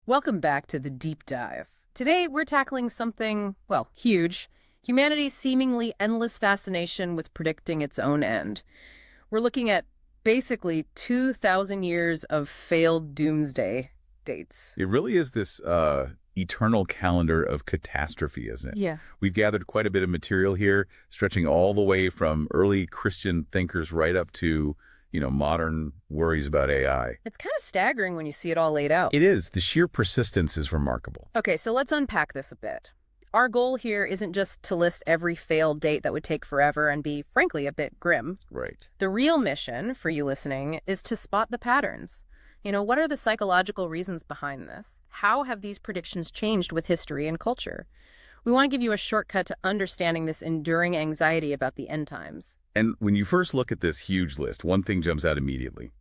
Welcome back to the Deep Dive. Today, we're tackling something, well, huge. Humanity's seemingly endless fascination with predicting its own end. We're looking at basically 2,000 years of failed doomsday dates. It really is this eternal calendar of catastrophe, isn't it? Yeah. We've gathered quite a bit of material here, stretching all the way from early Christian thinkers right up to, modern worries about AI. It's kind of staggering when you see it all laid out. It is. The sheer persistence is remarkable. Okay, so let's unpack this a bit. Our goal here isn't just to list every failed date that would take forever and be, frankly, a bit grim. Right. The real mission, for you listening, is to spot the patterns. What are the psychological reasons behind this? How have these predictions changed with history and culture? We want to give you a shortcut to understanding this enduring anxiety about the end times. And when you first look at this huge list, one thing jumps out immediately.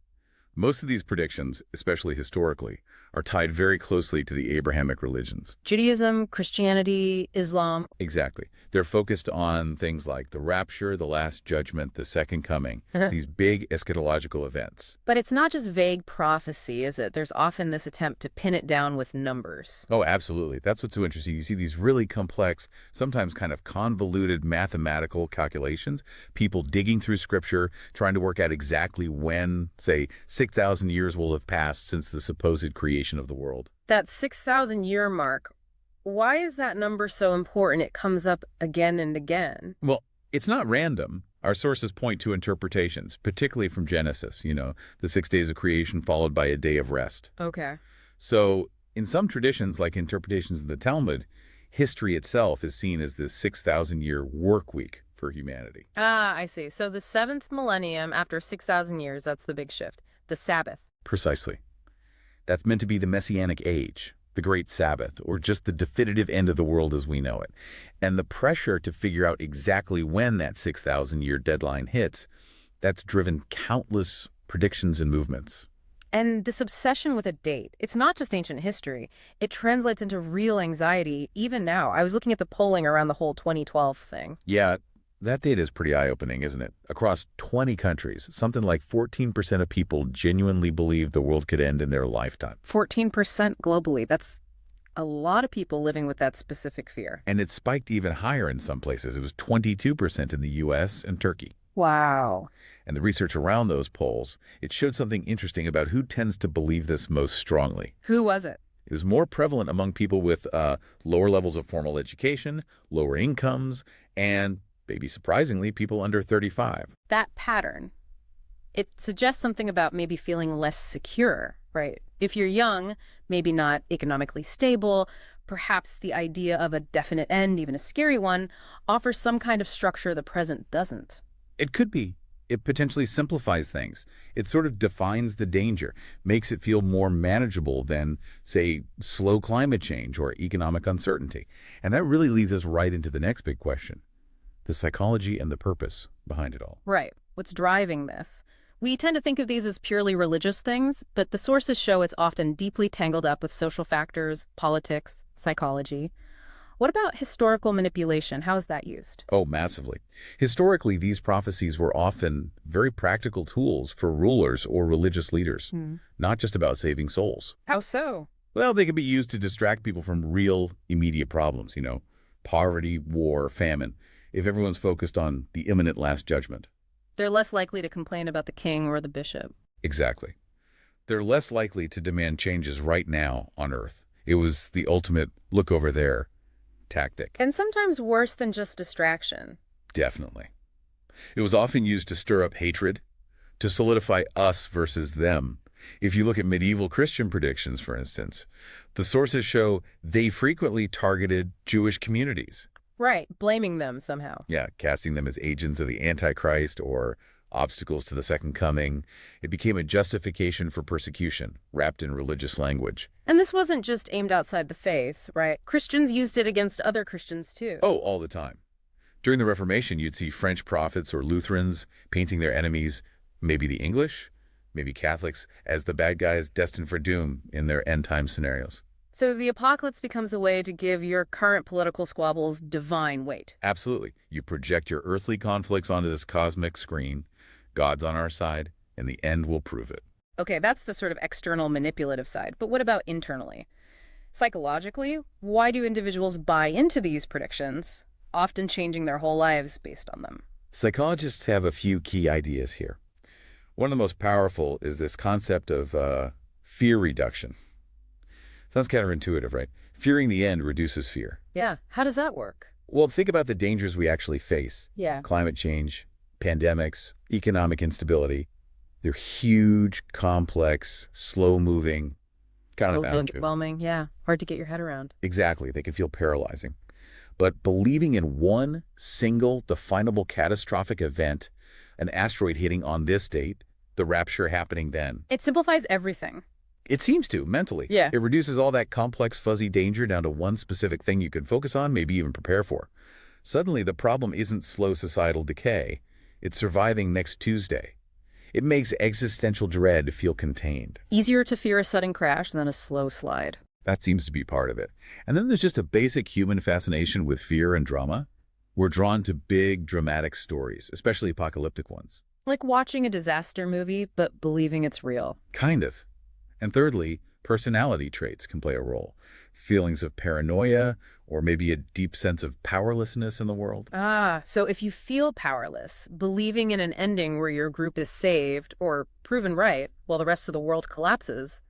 Most of these predictions, especially historically, are tied very closely to the Abrahamic religions. Judaism, Christianity, Islam. Exactly. They're focused on things like the rapture, the last judgment, the second coming, these big eschatological events. But it's not just vague prophecy, is it? There's often this attempt to pin it down with numbers. Oh, absolutely. That's what's so interesting. You see these really complex, sometimes kind of convoluted mathematical calculations, people digging through scripture, trying to work out exactly when, say, 6,000 years will have passed since the supposed creation of the world. That 6,000-year mark, why is that number so important? It comes up again and again. Well, it's not random. Our sources point to interpretations, particularly from Genesis, the 6 days of creation followed by a day of rest. Okay. So in some traditions, like interpretations of the Talmud, history itself is seen as this 6,000-year work week for humanity. Ah, I see. So the seventh millennium, after 6,000 years, that's the big shift. The Sabbath. Precisely. That's meant to be the Messianic age, the Great Sabbath, or just the definitive end of the world as we know it. And the pressure to figure out exactly when that 6,000-year deadline hits, that's driven countless predictions and movements. And this obsession with a date, it's not just ancient history. It translates into real anxiety even now. I was looking at the polling around the whole 2012 thing. Yeah, that data is pretty eye-opening, isn't it? Across 20 countries, something like 14% of people genuinely believe the world could end in their lifetime. 14% globally. That's a lot of people living with that specific fear. And it spiked even higher in some places. It was 22% in the U.S. and Turkey. Wow. And the research around those polls, it showed something interesting about who tends to believe this most strongly. Who was it? It was more prevalent among people with lower levels of formal education, lower incomes, and maybe surprisingly, people under 35. That pattern, it suggests something about maybe feeling less secure, right? If you're young, maybe not economically stable, perhaps the idea of a definite end, even a scary one, offers some kind of structure the present doesn't. It could be. It potentially simplifies things. It sort of defines the danger, makes it feel more manageable than, say, slow climate change or economic uncertainty. And that really leads us right into the next big question. The psychology and the purpose behind it all. Right. What's driving this? We tend to think of these as purely religious things, but the sources show it's often deeply tangled up with social factors, politics, psychology. What about historical manipulation? How is that used? Oh, massively. Historically, these prophecies were often very practical tools for rulers or religious leaders, not just about saving souls. How so? Well, they could be used to distract people from real, immediate problems, poverty, war, famine, if everyone's focused on the imminent last judgment. They're less likely to complain about the king or the bishop. Exactly. They're less likely to demand changes right now on Earth. It was the ultimate look over there tactic. And sometimes worse than just distraction. Definitely. It was often used to stir up hatred, to solidify us versus them. If you look at medieval Christian predictions, for instance, the sources show they frequently targeted Jewish communities. Right, blaming them somehow. Yeah, casting them as agents of the Antichrist or obstacles to the second coming. It became a justification for persecution, wrapped in religious language. And this wasn't just aimed outside the faith, right? Christians used it against other Christians too. Oh, all the time. During the Reformation, you'd see French prophets or Lutherans painting their enemies, maybe the English, maybe Catholics, as the bad guys destined for doom in their end-time scenarios. So the apocalypse becomes a way to give your current political squabbles divine weight. Absolutely. You project your earthly conflicts onto this cosmic screen. God's on our side, and the end will prove it. Okay, that's the sort of external manipulative side. But what about internally? Psychologically, why do individuals buy into these predictions, often changing their whole lives based on them? Psychologists have a few key ideas here. One of the most powerful is this concept of fear reduction. Sounds counterintuitive, right? Fearing the end reduces fear. Yeah, how does that work? Well, think about the dangers we actually face. Yeah. Climate change, pandemics, economic instability. They're huge, complex, slow-moving, kind of Overwhelming, yeah. Hard to get your head around. Exactly. They can feel paralyzing. But believing in one single definable catastrophic event, an asteroid hitting on this date, the rapture happening then. It simplifies everything. It seems to, mentally. Yeah. It reduces all that complex, fuzzy danger down to one specific thing you can focus on, maybe even prepare for. Suddenly, the problem isn't slow societal decay. It's surviving next Tuesday. It makes existential dread feel contained. Easier to fear a sudden crash than a slow slide. That seems to be part of it. And then there's just a basic human fascination with fear and drama. We're drawn to big, dramatic stories, especially apocalyptic ones. Like watching a disaster movie, but believing it's real. Kind of. And thirdly, personality traits can play a role. Feelings of paranoia, or maybe a deep sense of powerlessness in the world. So if you feel powerless, believing in an ending where your group is saved or proven right while the rest of the world collapses,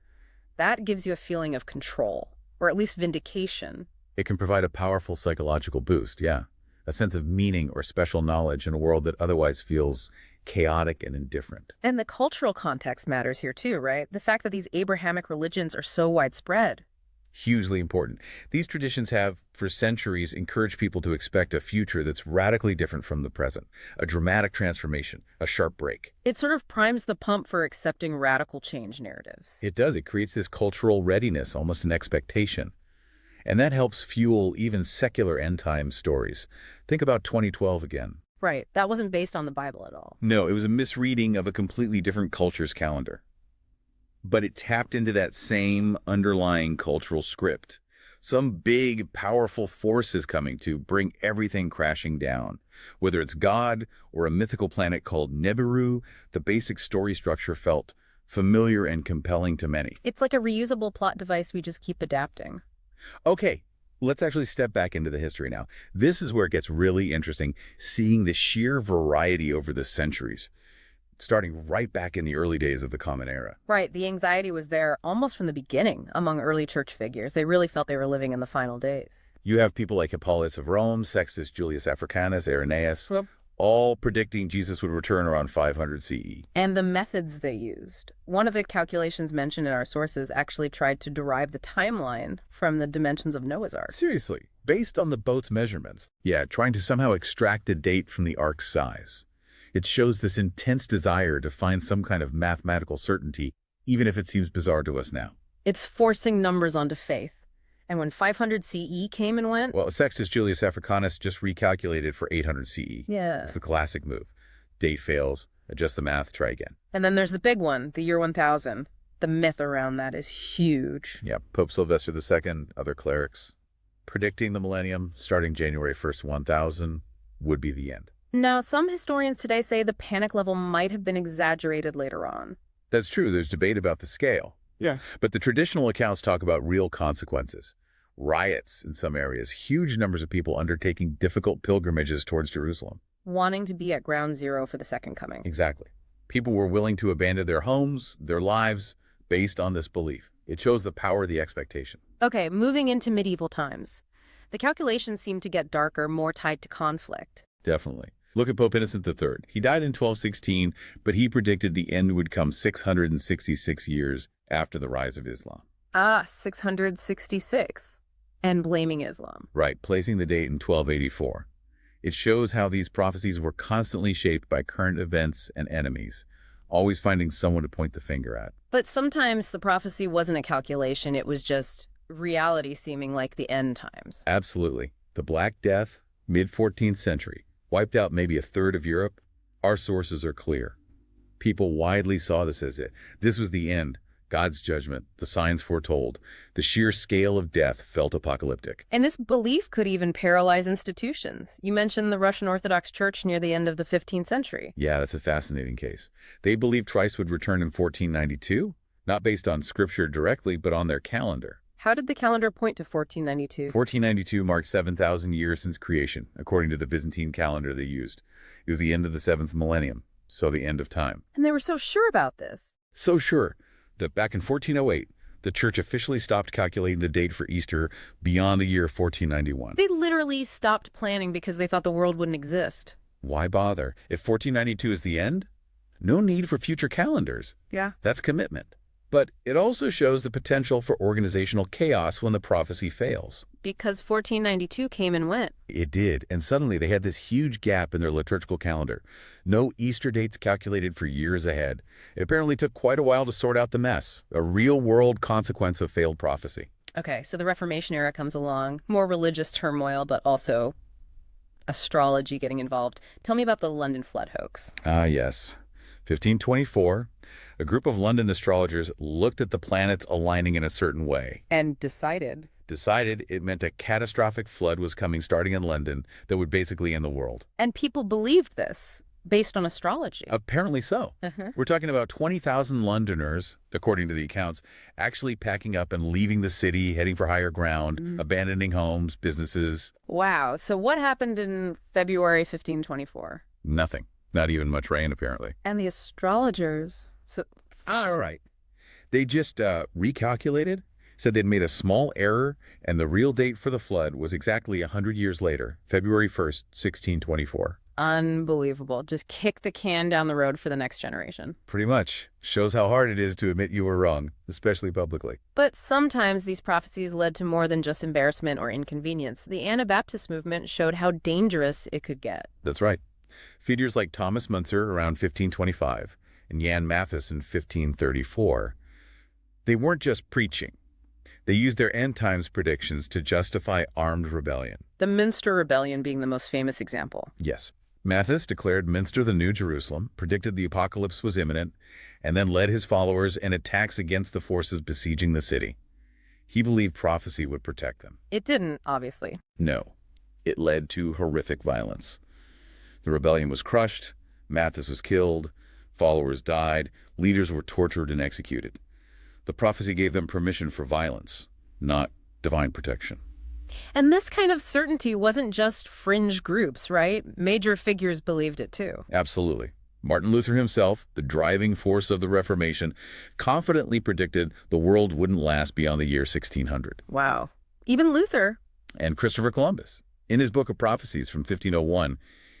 that gives you a feeling of control, or at least vindication. It can provide a powerful psychological boost, yeah. A sense of meaning or special knowledge in a world that otherwise feels chaotic and indifferent. And the cultural context matters here too, right? The fact that these Abrahamic religions are so widespread. Hugely important. These traditions have, for centuries, encouraged people to expect a future that's radically different from the present. A dramatic transformation, a sharp break. It sort of primes the pump for accepting radical change narratives. It does. It creates this cultural readiness, almost an expectation. And that helps fuel even secular end-time stories. Think about 2012 again. Right. That wasn't based on the Bible at all. No, it was a misreading of a completely different culture's calendar. But it tapped into that same underlying cultural script. Some big, powerful force is coming to bring everything crashing down. Whether it's God or a mythical planet called Nibiru, the basic story structure felt familiar and compelling to many. It's like a reusable plot device we just keep adapting. Okay, let's actually step back into the history now. This is where it gets really interesting, seeing the sheer variety over the centuries, starting right back in the early days of the Common Era. Right. The anxiety was there almost from the beginning among early church figures. They really felt they were living in the final days. You have people like Hippolytus of Rome, Sextus Julius Africanus, Irenaeus, Yep. all predicting Jesus would return around 500 CE. And the methods they used. One of the calculations mentioned in our sources actually tried to derive the timeline from the dimensions of Noah's Ark. Seriously, based on the boat's measurements. Yeah, trying to somehow extract a date from the ark's size. It shows this intense desire to find some kind of mathematical certainty, even if it seems bizarre to us now. It's forcing numbers onto faith. And when 500 CE came and went... Well, Sextus Julius Africanus just recalculated for 800 CE. Yeah. It's the classic move. Date fails, adjust the math, try again. And then there's the big one, the year 1000. The myth around that is huge. Yeah, Pope Sylvester II, other clerics, predicting the millennium starting January 1st, 1000 would be the end. Now, some historians today say the panic level might have been exaggerated later on. That's true. There's debate about the scale. Yeah. But the traditional accounts talk about real consequences. Riots in some areas, huge numbers of people undertaking difficult pilgrimages towards Jerusalem. Wanting to be at ground zero for the second coming. Exactly. People were willing to abandon their homes, their lives, based on this belief. It shows the power of the expectation. Okay, moving into medieval times. The calculations seem to get darker, more tied to conflict. Definitely. Look at Pope Innocent III. He died in 1216, but he predicted the end would come 666 years after the rise of Islam. 666. And blaming Islam. Right, placing the date in 1284. It shows how these prophecies were constantly shaped by current events and enemies, always finding someone to point the finger at. But sometimes the prophecy wasn't a calculation, it was just reality seeming like the end times. Absolutely. The Black Death, mid-14th century, wiped out maybe a third of Europe. Our sources are clear. People widely saw this as it. This was the end, God's judgment, the signs foretold. The sheer scale of death felt apocalyptic. And this belief could even paralyze institutions. You mentioned the Russian Orthodox Church near the end of the 15th century. Yeah, that's a fascinating case. They believed Christ would return in 1492, not based on scripture directly, but on their calendar. How did the calendar point to 1492? 1492 marked 7,000 years since creation, according to the Byzantine calendar they used. It was the end of the 7th millennium, so the end of time. And they were so sure about this. So sure that back in 1408, the church officially stopped calculating the date for Easter beyond the year 1491. They literally stopped planning because they thought the world wouldn't exist. Why bother? If 1492 is the end, no need for future calendars. Yeah. That's commitment. But it also shows the potential for organizational chaos when the prophecy fails. Because 1492 came and went. It did, and suddenly they had this huge gap in their liturgical calendar. No Easter dates calculated for years ahead. It apparently took quite a while to sort out the mess, a real-world consequence of failed prophecy. Okay, so the Reformation era comes along, more religious turmoil, but also astrology getting involved. Tell me about the London flood hoax. Ah, yes. 1524, a group of London astrologers looked at the planets aligning in a certain way. And decided It meant a catastrophic flood was coming starting in London that would basically end the world. And people believed this, based on astrology. Apparently so. We're talking about 20,000 Londoners, according to the accounts, actually packing up and leaving the city, heading for higher ground, abandoning homes, businesses. Wow, so what happened in February 1524? Nothing. Not even much rain, apparently. And the astrologers... All right. They just recalculated, said they'd made a small error, and the real date for the flood was exactly 100 years later, February 1st, 1624. Unbelievable. Just kick the can down the road for the next generation. Pretty much. Shows how hard it is to admit you were wrong, especially publicly. But sometimes these prophecies led to more than just embarrassment or inconvenience. The Anabaptist movement showed how dangerous it could get. That's right. Figures like Thomas Muntzer around 1525 and Jan Mathis in 1534, they weren't just preaching. They used their end times predictions to justify armed rebellion. The Minster Rebellion being the most famous example. Yes. Mathis declared Minster the new Jerusalem, predicted the apocalypse was imminent, and then led his followers in attacks against the forces besieging the city. He believed prophecy would protect them. It didn't, obviously. No. It led to horrific violence. The rebellion was crushed, Mathis was killed, followers died, leaders were tortured and executed. The prophecy gave them permission for violence, not divine protection. And this kind of certainty wasn't just fringe groups, right? Major figures believed it too. Absolutely. Martin Luther himself, the driving force of the Reformation, confidently predicted the world wouldn't last beyond the year 1600. Wow. Even Luther. And Christopher Columbus. In his book of prophecies from 1501,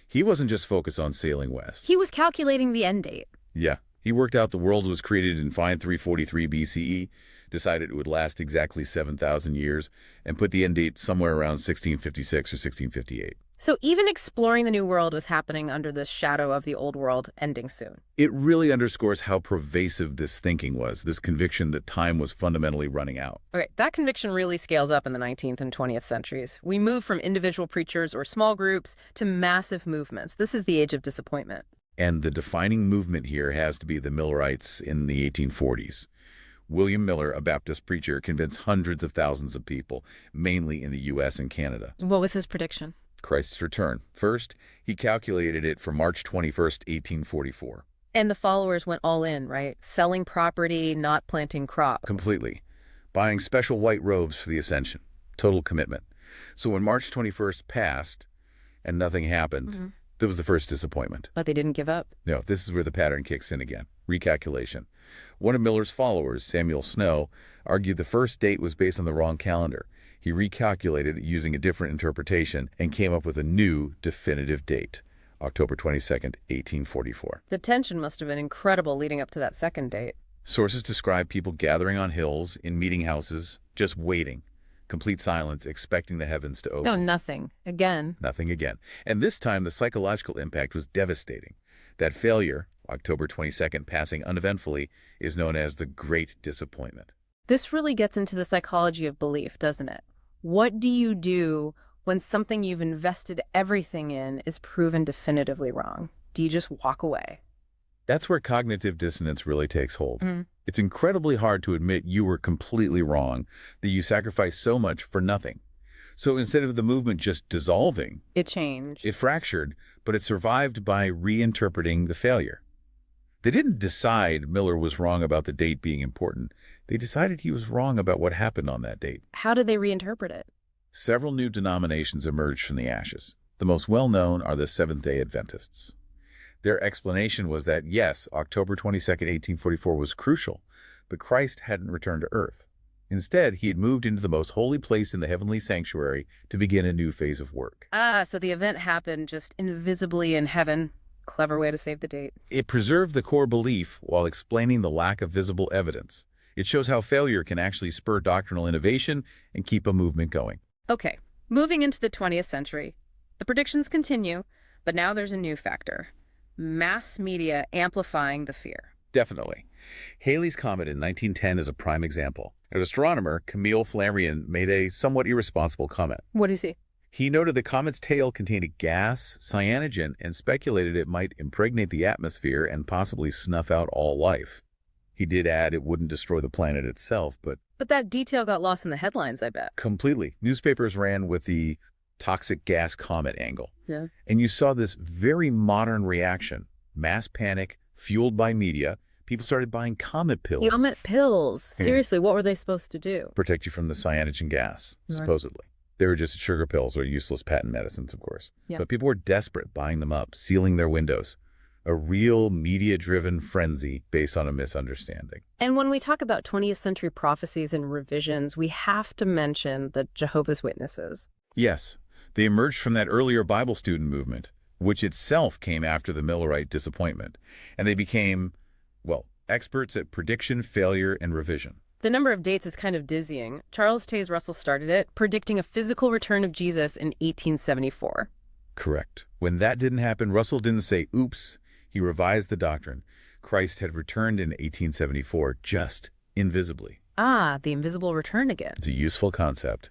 he wasn't just focused on sailing west. He was calculating the end date. Yeah. He worked out the world was created in fine 343 BCE, decided it would last exactly 7,000 years, and put the end date somewhere around 1656 or 1658. So even exploring the new world was happening under the shadow of the old world ending soon. It really underscores how pervasive this thinking was, this conviction that time was fundamentally running out. Okay, that conviction really scales up in the 19th and 20th centuries. We move from individual preachers or small groups to massive movements. This is the age of disappointment. And the defining movement here has to be the Millerites in the 1840s. William Miller, a Baptist preacher, convinced hundreds of thousands of people, mainly in the U.S. and Canada. What was his prediction? Christ's return. First, he calculated it for March 21st, 1844. And the followers went all in, right? Selling property, not planting crops. Completely. Buying special white robes for the ascension. Total commitment. So when March 21st passed and nothing happened, that was the first disappointment. But they didn't give up. No, this is where the pattern kicks in again. Recalculation. One of Miller's followers, Samuel Snow, argued the first date was based on the wrong calendar. He recalculated using a different interpretation and came up with a new definitive date, October 22nd, 1844. The tension must have been incredible leading up to that second date. Sources describe people gathering on hills, in meeting houses, just waiting. Complete silence, expecting the heavens to open. No, nothing. Again. Nothing again. And this time, the psychological impact was devastating. That failure, October 22nd passing uneventfully, is known as the Great Disappointment. This really gets into the psychology of belief, doesn't it? What do you do when something you've invested everything in is proven definitively wrong? Do you just walk away? That's where cognitive dissonance really takes hold. It's incredibly hard to admit you were completely wrong, that you sacrificed so much for nothing. So instead of the movement just dissolving, It changed. it fractured, but it survived by reinterpreting the failure. They didn't decide Miller was wrong about the date being important. They decided he was wrong about what happened on that date. How did they reinterpret it? Several new denominations emerged from the ashes. The most well-known are the Seventh-day Adventists. Their explanation was that, yes, October 22nd, 1844 was crucial, but Christ hadn't returned to earth. Instead, he had moved into the most holy place in the heavenly sanctuary to begin a new phase of work. Ah, so the event happened just invisibly in heaven. Clever way to save the date. It preserved the core belief while explaining the lack of visible evidence. It shows how failure can actually spur doctrinal innovation and keep a movement going. Okay, moving into the 20th century. The predictions continue, but now there's a new factor. Mass media amplifying the fear. Definitely. Halley's Comet in 1910 is a prime example. An astronomer, Camille Flammarion, made a somewhat irresponsible comment. What do you see? He noted the comet's tail contained a gas, cyanogen, and speculated it might impregnate the atmosphere and possibly snuff out all life. He did add it wouldn't destroy the planet itself, but... But that detail got lost in the headlines, I bet. Completely. Newspapers ran with the toxic gas comet angle. Yeah. And you saw this very modern reaction. Mass panic, fueled by media. People started buying comet pills. Comet pills. Seriously, what were they supposed to do? Protect you from the cyanogen gas, Right. supposedly. They were just sugar pills or useless patent medicines, of course. Yeah. But people were desperate, buying them up, sealing their windows. A real media-driven frenzy based on a misunderstanding. And when we talk about 20th century prophecies and revisions, we have to mention the Jehovah's Witnesses. Yes, they emerged from that earlier Bible student movement, which itself came after the Millerite disappointment. And they became, well, experts at prediction, failure, and revision. The number of dates is kind of dizzying. Charles Taze Russell started it, predicting a physical return of Jesus in 1874. Correct. When that didn't happen, Russell didn't say, oops. He revised the doctrine. Christ had returned in 1874, just invisibly. Ah, the invisible return again. It's a useful concept.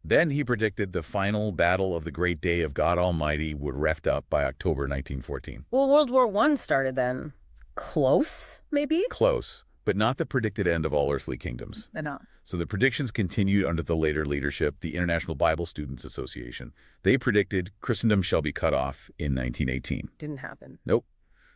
Then he predicted the final battle of the great day of God Almighty would reft up by October 1914. Well, World War I started then. Close, maybe? Close, but not the predicted end of all earthly kingdoms. No. So the predictions continued under the later leadership, the International Bible Students Association. They predicted Christendom shall be cut off in 1918. Didn't happen. Nope.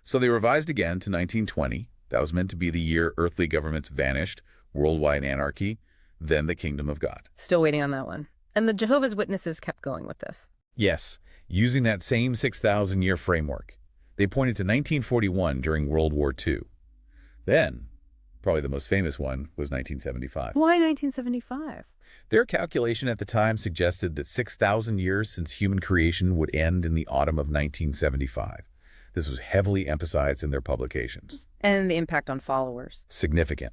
So they revised again to 1920. That was meant to be the year earthly governments vanished, worldwide anarchy, then the kingdom of God. Still waiting on that one. And the Jehovah's Witnesses kept going with this. Yes, using that same 6,000-year framework. They pointed to 1941 during World War II. Then, probably the most famous one, was 1975. Why 1975? Their calculation at the time suggested that 6,000 years since human creation would end in the autumn of 1975. This was heavily emphasized in their publications. And the impact on followers. Significant.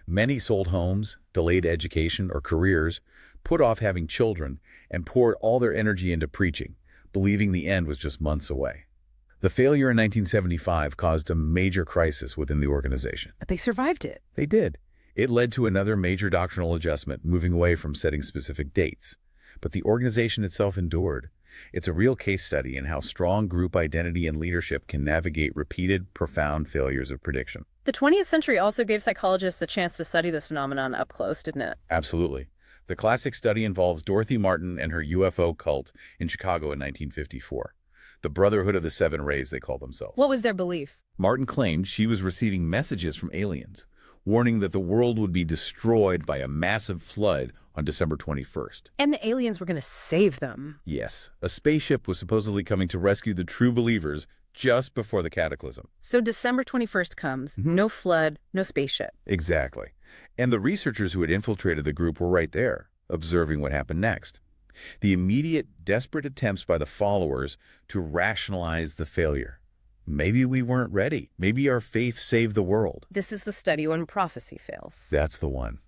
Many sold homes, delayed education or careers, put off having children, and poured all their energy into preaching, believing the end was just months away. The failure in 1975 caused a major crisis within the organization. But they survived it. They did. It led to another major doctrinal adjustment, moving away from setting specific dates. But the organization itself endured. It's a real case study in how strong group identity and leadership can navigate repeated, profound failures of prediction. The 20th century also gave psychologists a chance to study this phenomenon up close, didn't it? Absolutely. The classic study involves Dorothy Martin and her UFO cult in Chicago in 1954. The Brotherhood of the Seven Rays, they call themselves. What was their belief? Martin claimed she was receiving messages from aliens, warning that the world would be destroyed by a massive flood on December 21st. And the aliens were going to save them. Yes, a spaceship was supposedly coming to rescue the true believers just before the cataclysm. So December 21st comes, no flood, no spaceship. Exactly. And the researchers who had infiltrated the group were right there, observing what happened next. The immediate, desperate attempts by the followers to rationalize the failure. Maybe we weren't ready. Maybe our faith saved the world. This is the study when prophecy fails. That's the one.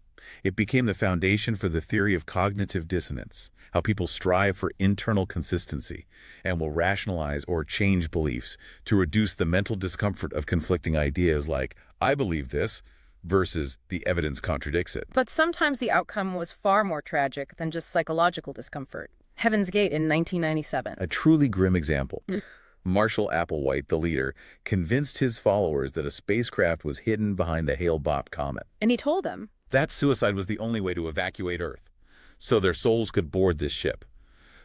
It became the foundation for the theory of cognitive dissonance, how people strive for internal consistency and will rationalize or change beliefs to reduce the mental discomfort of conflicting ideas like, I believe this, versus the evidence contradicts it. But sometimes the outcome was far more tragic than just psychological discomfort. Heaven's Gate in 1997. A truly grim example. Marshall Applewhite, the leader, convinced his followers that a spacecraft was hidden behind the Hale-Bopp comet. And he told them, That suicide was the only way to evacuate Earth, so their souls could board this ship.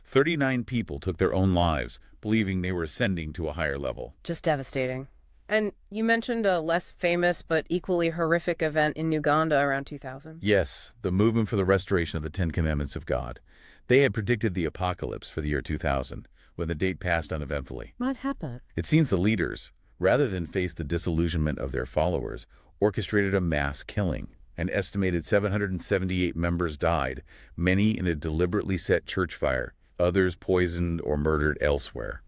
39 people took their own lives, believing they were ascending to a higher level. just devastating. And you mentioned a less famous but equally horrific event in Uganda around 2000. Yes, the movement for the restoration of the Ten Commandments of God. They had predicted the apocalypse for the year 2000, when the date passed uneventfully. What happened? It seems the leaders, rather than face the disillusionment of their followers, orchestrated a mass killing. An estimated 778 members died, many in a deliberately set church fire, others poisoned or murdered elsewhere.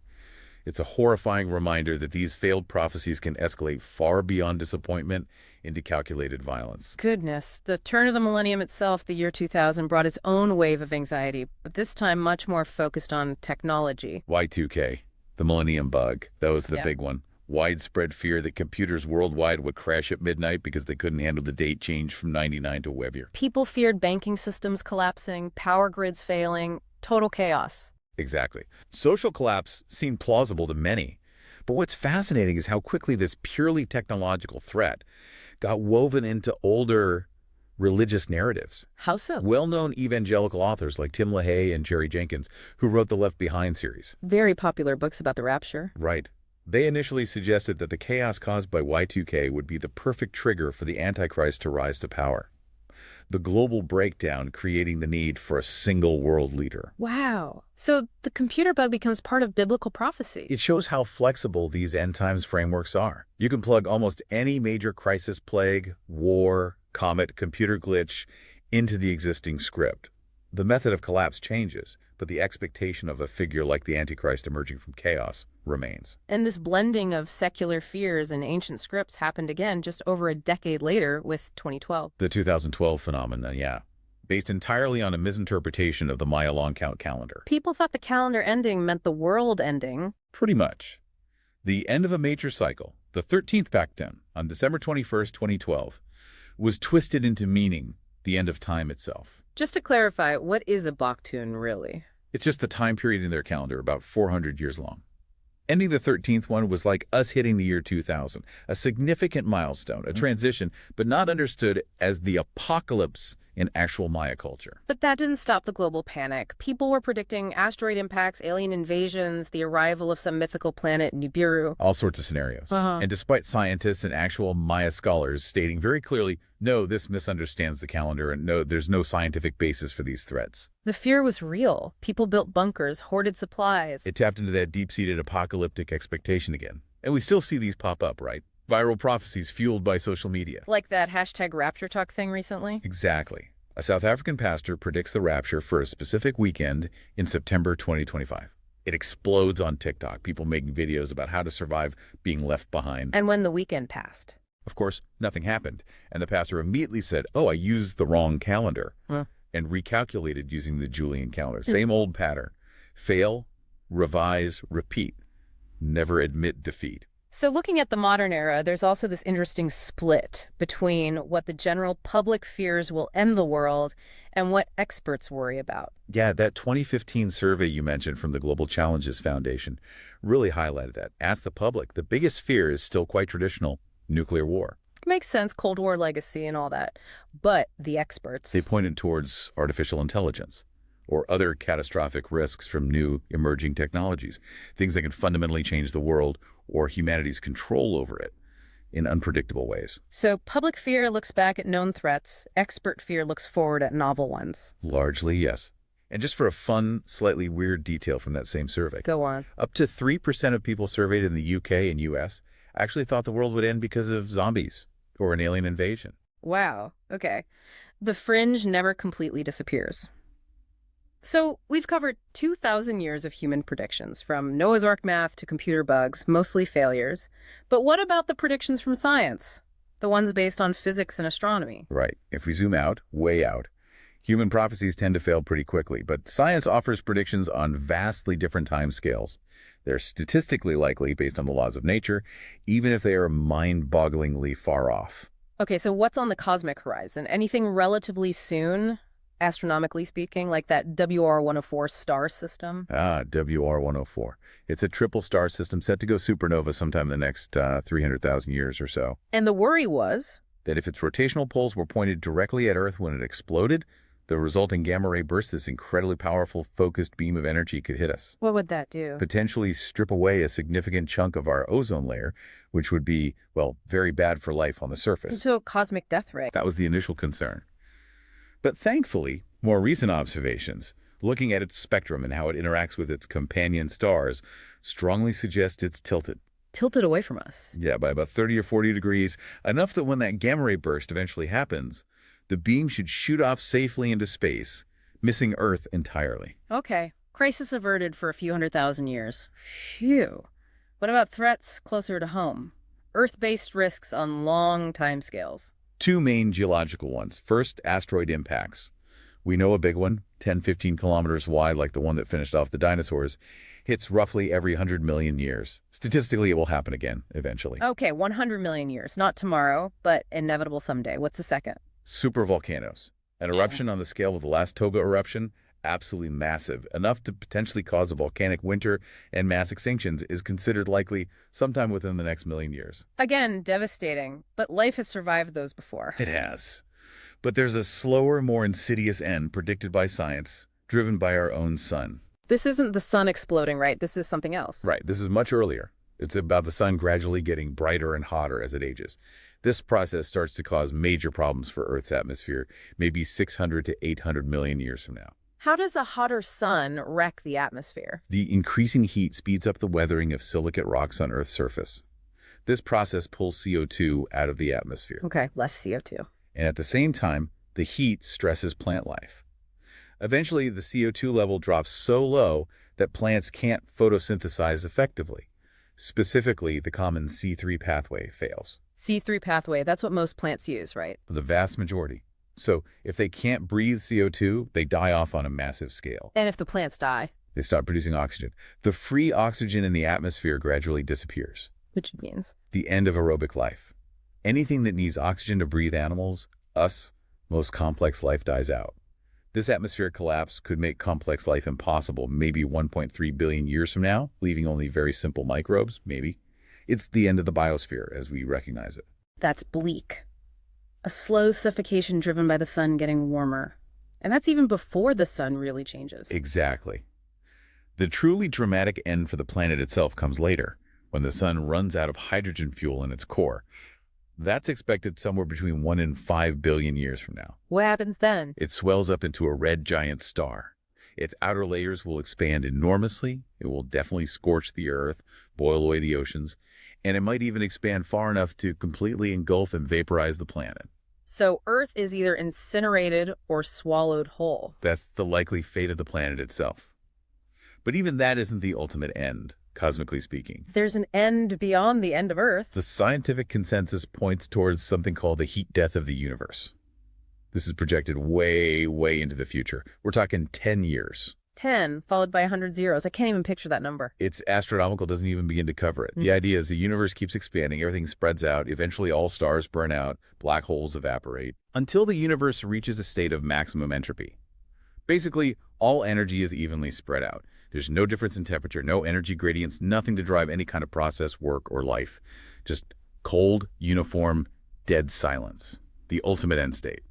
It's a horrifying reminder that these failed prophecies can escalate far beyond disappointment into calculated violence. Goodness, the turn of the millennium itself, the year 2000, brought its own wave of anxiety, but this time much more focused on technology. Y2K, the millennium bug, that was the Yeah. big one. Widespread fear that computers worldwide would crash at midnight because they couldn't handle the date change from 99 to a web year. People feared banking systems collapsing, power grids failing, total chaos. Exactly. Social collapse seemed plausible to many. But what's fascinating is how quickly this purely technological threat got woven into older religious narratives. How so? Well-known evangelical authors like Tim LaHaye and Jerry Jenkins, who wrote the Left Behind series. Very popular books about the rapture. Right. They initially suggested that the chaos caused by Y2K would be the perfect trigger for the Antichrist to rise to power. The global breakdown creating the need for a single world leader. Wow. So the computer bug becomes part of biblical prophecy. It shows how flexible these end times frameworks are. You can plug almost any major crisis, plague, war, comet, computer glitch into the existing script. The method of collapse changes, but the expectation of a figure like the Antichrist emerging from chaos remains. And this blending of secular fears and ancient scripts happened again just over a decade later with 2012. The 2012 phenomenon, yeah. Based entirely on a misinterpretation of the Maya long count calendar. People thought the calendar ending meant the world ending. Pretty much. The end of a major cycle, the 13th Bacten, on December 21st, 2012, was twisted into meaning the end of time itself. Just to clarify, what is a Baktun really? It's just the time period in their calendar, about 400 years long. Ending the 13th one was like us hitting the year 2000, a significant milestone, a transition, but not understood as the apocalypse in actual Maya culture. But that didn't stop the global panic. People were predicting asteroid impacts, alien invasions, the arrival of some mythical planet, Nibiru. All sorts of scenarios. And despite scientists and actual Maya scholars stating very clearly, no, this misunderstands the calendar, and no, there's no scientific basis for these threats. The fear was real. People built bunkers, hoarded supplies. It tapped into that deep-seated apocalyptic expectation again. And we still see these pop up, right? Viral prophecies fueled by social media. Like that hashtag Rapture Talk thing recently? Exactly. A South African pastor predicts the rapture for a specific weekend in September 2025. It explodes on TikTok, people making videos about how to survive being left behind. And when the weekend passed? Of course, nothing happened, and the pastor immediately said, oh, I used the wrong calendar, and recalculated using the Julian calendar. Same old pattern. Fail, revise, repeat. Never admit defeat. So looking at the modern era, there's also this interesting split between what the general public fears will end the world and what experts worry about. Yeah, that 2015 survey you mentioned from the Global Challenges Foundation really highlighted that. Ask the public, the biggest fear is still quite traditional: nuclear war. Makes sense, Cold War legacy and all that. But the experts... They pointed towards artificial intelligence or other catastrophic risks from new emerging technologies, things that can fundamentally change the world or humanity's control over it in unpredictable ways. So public fear looks back at known threats. Expert fear looks forward at novel ones. Largely, yes. And just for a fun, slightly weird detail from that same survey. Go on. Up to 3% of people surveyed in the UK and US actually thought the world would end because of zombies or an alien invasion. Wow. Okay. The fringe never completely disappears. So we've covered 2,000 years of human predictions, from Noah's Ark math to computer bugs, mostly failures. But what about the predictions from science? The ones based on physics and astronomy? Right. If we zoom out, way out, human prophecies tend to fail pretty quickly, but science offers predictions on vastly different timescales. They're statistically likely based on the laws of nature, even if they are mind-bogglingly far off. Okay, so what's on the cosmic horizon? Anything relatively soon, astronomically speaking, like that WR104 star system? WR104. It's a triple star system set to go supernova sometime in the next 300,000 years or so. And the worry was That if its rotational poles were pointed directly at Earth when it exploded, The resulting gamma ray burst, this incredibly powerful focused beam of energy, could hit us. What would that do? Potentially strip away a significant chunk of our ozone layer, which would be, well, very bad for life on the surface. So a cosmic death ray. That was the initial concern. But thankfully, more recent observations, looking at its spectrum and how it interacts with its companion stars, strongly suggest it's tilted. Tilted away from us. Yeah, by about 30 or 40 degrees, enough that when that gamma ray burst eventually happens, the beam should shoot off safely into space, missing Earth entirely. Okay. Crisis averted for a few 100,000 years. Phew. What about threats closer to home? Earth-based risks on long timescales. Two main geological ones. First, asteroid impacts. We know a big one, 10, 15 kilometers wide, like the one that finished off the dinosaurs, hits roughly every 100 million years. Statistically, it will happen again, eventually. Okay, 100 million years. Not tomorrow, but inevitable someday. What's the second? Supervolcanoes. An eruption on the scale of the last Toga eruption, absolutely massive, enough to potentially cause a volcanic winter and mass extinctions, is considered likely sometime within the next million years. Again, devastating, but life has survived those before. It has. But there's a slower, more insidious end predicted by science, driven by our own sun. This isn't the sun exploding, right? This is something else. Right, this is much earlier. It's about the sun gradually getting brighter and hotter as it ages. This process starts to cause major problems for Earth's atmosphere, maybe 600 to 800 million years from now. How does a hotter sun wreck the atmosphere? The increasing heat speeds up the weathering of silicate rocks on Earth's surface. This process pulls CO2 out of the atmosphere. Okay, less CO2. And at the same time, the heat stresses plant life. Eventually, the CO2 level drops so low that plants can't photosynthesize effectively. Specifically, the common C3 pathway fails. C3 pathway, that's what most plants use, right? The vast majority. So if they can't breathe CO2, they die off on a massive scale. And if the plants die? They stop producing oxygen. The free oxygen in the atmosphere gradually disappears. Which means? The end of aerobic life. Anything that needs oxygen to breathe, animals, us, most complex life dies out. This atmospheric collapse could make complex life impossible, maybe 1.3 billion years from now, leaving only very simple microbes, maybe. It's the end of the biosphere as we recognize it. That's bleak. A slow suffocation driven by the sun getting warmer. And that's even before the sun really changes. Exactly. The truly dramatic end for the planet itself comes later, when the sun runs out of hydrogen fuel in its core. That's expected somewhere between 1 and 5 billion years from now. What happens then? It swells up into a red giant star. Its outer layers will expand enormously. It will definitely scorch the Earth, boil away the oceans, and it might even expand far enough to completely engulf and vaporize the planet. So Earth is either incinerated or swallowed whole. That's the likely fate of the planet itself. But even that isn't the ultimate end, cosmically speaking. There's an end beyond the end of Earth. The scientific consensus points towards something called the heat death of the universe. This is projected way, way into the future. We're talking 10 years. 10, followed by 100 zeros. I can't even picture that number. It's astronomical, doesn't even begin to cover it. The idea is the universe keeps expanding, everything spreads out, eventually all stars burn out, black holes evaporate, until the universe reaches a state of maximum entropy. Basically, all energy is evenly spread out. There's no difference in temperature, no energy gradients, nothing to drive any kind of process, work, or life. Just cold, uniform, dead silence. The ultimate end state.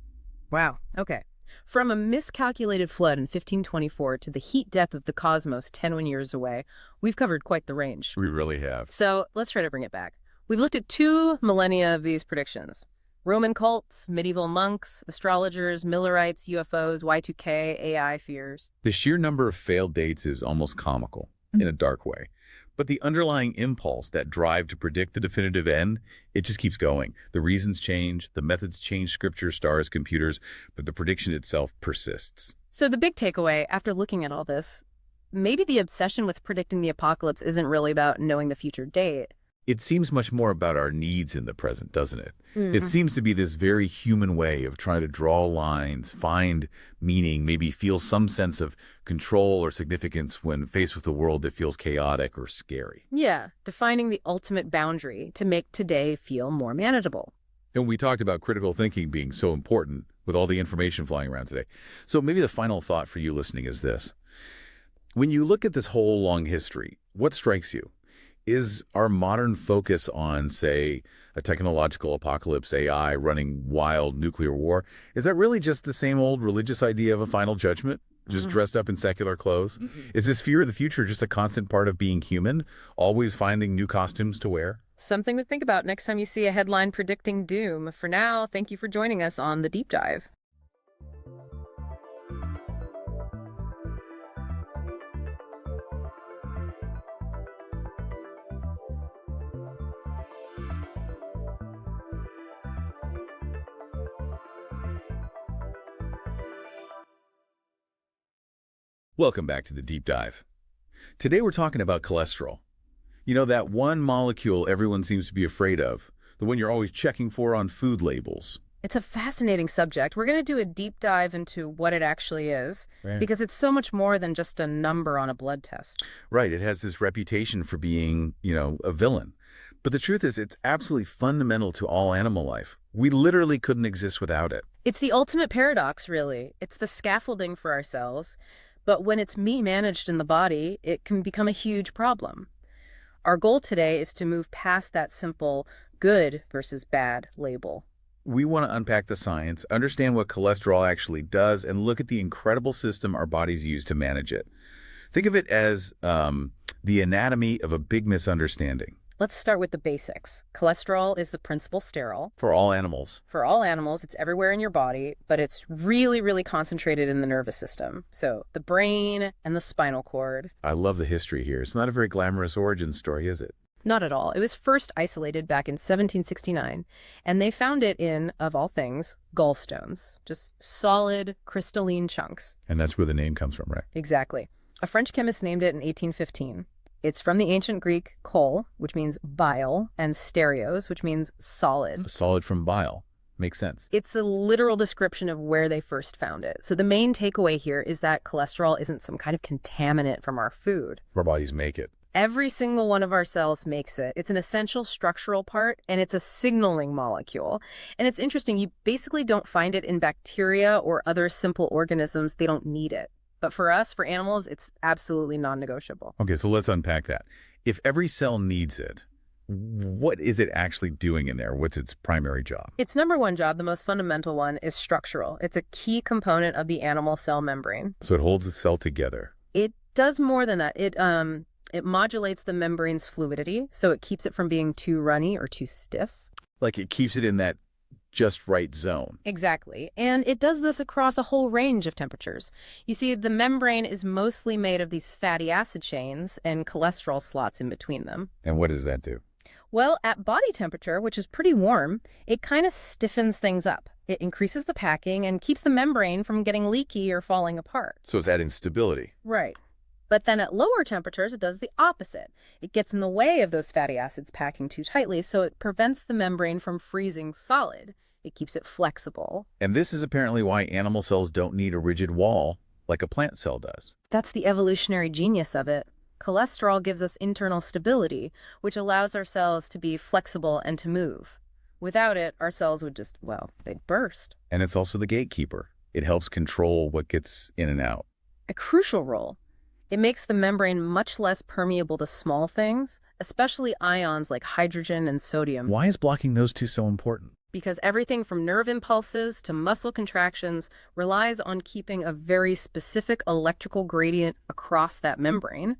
Wow. Okay. From a miscalculated flood in 1524 to the heat death of the cosmos 10 years away, we've covered quite the range. We really have. So let's try to bring it back. We've looked at 2 millennia of these predictions. Roman cults, medieval monks, astrologers, Millerites, UFOs, Y2K, AI fears. The sheer number of failed dates is almost comical, in a dark way. But the underlying impulse, that drive to predict the definitive end, it just keeps going. The reasons change, the methods change, scripture, stars, computers, but the prediction itself persists. So the big takeaway, after looking at all this, maybe the obsession with predicting the apocalypse isn't really about knowing the future date. It seems much more about our needs in the present, doesn't it? It seems to be this very human way of trying to draw lines, find meaning, maybe feel some sense of control or significance when faced with a world that feels chaotic or scary. Yeah, defining the ultimate boundary to make today feel more manageable. And we talked about critical thinking being so important with all the information flying around today. So maybe the final thought for you listening is this. When you look at this whole long history, what strikes you? Is our modern focus on, say, a technological apocalypse, AI running wild nuclear war, is that really just the same old religious idea of a final judgment, just dressed up in secular clothes? Is this fear of the future just a constant part of being human, always finding new costumes to wear? Something to think about next time you see a headline predicting doom. For now, thank you for joining us on The Deep Dive. Welcome back to the Deep Dive. Today we're talking about cholesterol. You know, that one molecule everyone seems to be afraid of, the one you're always checking for on food labels. It's a fascinating subject. We're going to do a deep dive into what it actually is, because it's so much more than just a number on a blood test. Right, it has this reputation for being, a villain. But the truth is, it's absolutely fundamental to all animal life. We literally couldn't exist without it. It's the ultimate paradox, really. It's the scaffolding for our cells. But when it's mismanaged in the body, it can become a huge problem. Our goal today is to move past that simple good versus bad label. We want to unpack the science, understand what cholesterol actually does, and look at the incredible system our bodies use to manage it. Think of it as the anatomy of a big misunderstanding. Let's start with the basics. Cholesterol is the principal sterol. For all animals. For all animals, it's everywhere in your body, but it's really, really concentrated in the nervous system. So the brain and the spinal cord. I love the history here. It's not a very glamorous origin story, is it? Not at all. It was first isolated back in 1769, and they found it in, of all things, gallstones. Just solid, crystalline chunks. And that's where the name comes from, right? Exactly. A French chemist named it in 1815. It's from the ancient Greek kol, which means bile, and stereos, which means solid. Solid from bile. Makes sense. It's a literal description of where they first found it. So the main takeaway here is that cholesterol isn't some kind of contaminant from our food. Our bodies make it. Every single one of our cells makes it. It's an essential structural part, and it's a signaling molecule. And it's interesting, you basically don't find it in bacteria or other simple organisms. They don't need it. But for us, for animals, it's absolutely non-negotiable. Okay, so let's unpack that. If every cell needs it, what is it actually doing in there? What's its primary job? Its number one job, the most fundamental one, is structural. It's a key component of the animal cell membrane. So it holds the cell together. It does more than that. It modulates the membrane's fluidity, so it keeps it from being too runny or too stiff. Like it keeps it in that just right zone. Exactly. And it does this across a whole range of temperatures. You see, the membrane is mostly made of these fatty acid chains and cholesterol slots in between them. And what does that do? Well, at body temperature, which is pretty warm, it kind of stiffens things up. It increases the packing and keeps the membrane from getting leaky or falling apart. So it's adding stability. Right. But then at lower temperatures, it does the opposite. It gets in the way of those fatty acids packing too tightly, so it prevents the membrane from freezing solid. It keeps it flexible. And this is apparently why animal cells don't need a rigid wall like a plant cell does. That's the evolutionary genius of it. Cholesterol gives us internal stability, which allows our cells to be flexible and to move. Without it, our cells would just, they'd burst. And it's also the gatekeeper. It helps control what gets in and out. A crucial role. It makes the membrane much less permeable to small things, especially ions like hydrogen and sodium. Why is blocking those two so important? Because everything from nerve impulses to muscle contractions relies on keeping a very specific electrical gradient across that membrane.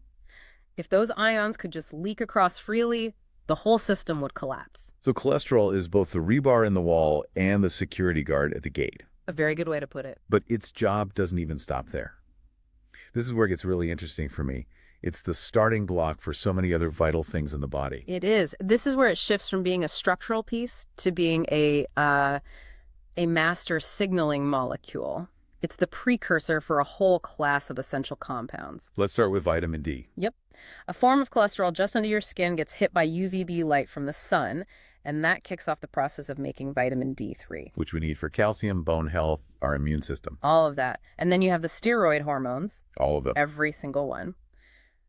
If those ions could just leak across freely, the whole system would collapse. So cholesterol is both the rebar in the wall and the security guard at the gate. A very good way to put it. But its job doesn't even stop there. This is where it gets really interesting for me. It's the starting block for so many other vital things in the body. It is. This is where it shifts from being a structural piece to being a master signaling molecule. It's the precursor for a whole class of essential compounds. Let's start with vitamin D. Yep. A form of cholesterol just under your skin gets hit by UVB light from the sun, and that kicks off the process of making vitamin D3. Which we need for calcium, bone health, our immune system. All of that. And then you have the steroid hormones. All of them. Every single one.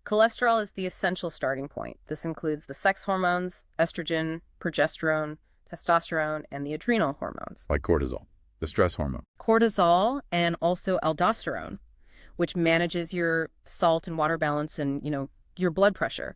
Cholesterol is the essential starting point. This includes the sex hormones, estrogen, progesterone, testosterone, and the adrenal hormones. Like cortisol, the stress hormone. Cortisol and also aldosterone, which manages your salt and water balance and, your blood pressure.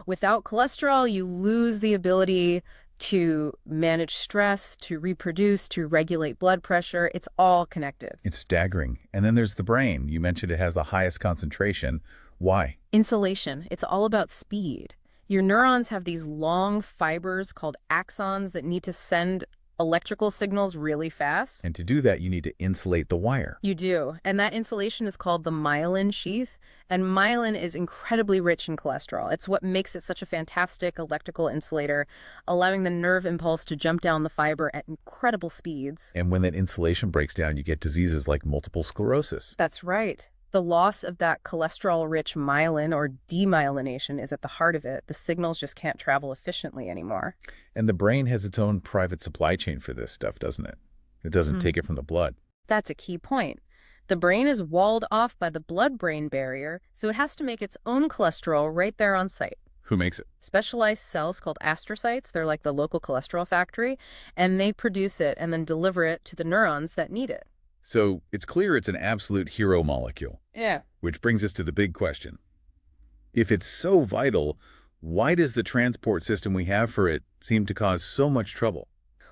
Without cholesterol, you lose the ability to manage stress, to reproduce, to regulate blood pressure. It's all connected. It's staggering. And then there's the brain. You mentioned it has the highest concentration. Why? Insulation. It's all about speed. Your neurons have these long fibers called axons that need to send electrical signals really fast. And to do that, you need to insulate the wire. You do. And that insulation is called the myelin sheath. And myelin is incredibly rich in cholesterol. It's what makes it such a fantastic electrical insulator, allowing the nerve impulse to jump down the fiber at incredible speeds. And when that insulation breaks down, you get diseases like multiple sclerosis. That's right. The loss of that cholesterol-rich myelin or demyelination is at the heart of it. The signals just can't travel efficiently anymore. And the brain has its own private supply chain for this stuff, doesn't it? It doesn't take it from the blood. That's a key point. The brain is walled off by the blood-brain barrier, so it has to make its own cholesterol right there on site. Who makes it? Specialized cells called astrocytes, they're like the local cholesterol factory, and they produce it and then deliver it to the neurons that need it. So it's clear it's an absolute hero molecule. Yeah. Which brings us to the big question. If it's so vital, why does the transport system we have for it seem to cause so much trouble?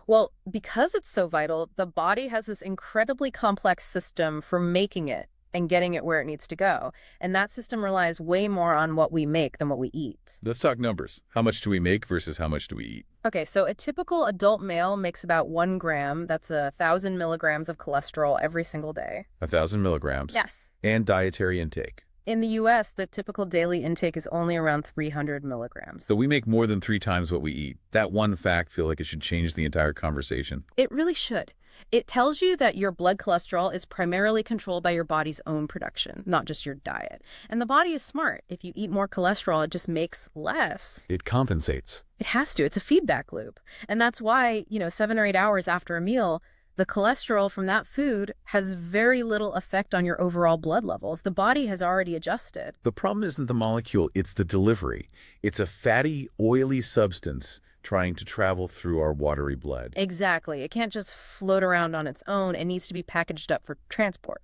Well, because it's so vital, the body has this incredibly complex system for making it and getting it where it needs to go. And that system relies way more on what we make than what we eat. Let's talk numbers. How much do we make versus how much do we eat? Okay, so a typical adult male makes about 1 gram. That's 1,000 milligrams of cholesterol every single day. 1,000 milligrams? Yes. And dietary intake? In the U.S., the typical daily intake is only around 300 milligrams. So we make more than 3 times what we eat. That one fact feels like it should change the entire conversation. It really should. It tells you that your blood cholesterol is primarily controlled by your body's own production, not just your diet. And the body is smart. If you eat more cholesterol, it just makes less. It compensates. It has to. It's a feedback loop. And that's why, 7 or 8 hours after a meal, the cholesterol from that food has very little effect on your overall blood levels. The body has already adjusted. The problem isn't the molecule, it's the delivery. It's a fatty, oily substance trying to travel through our watery blood. Exactly. It can't just float around on its own. It needs to be packaged up for transport.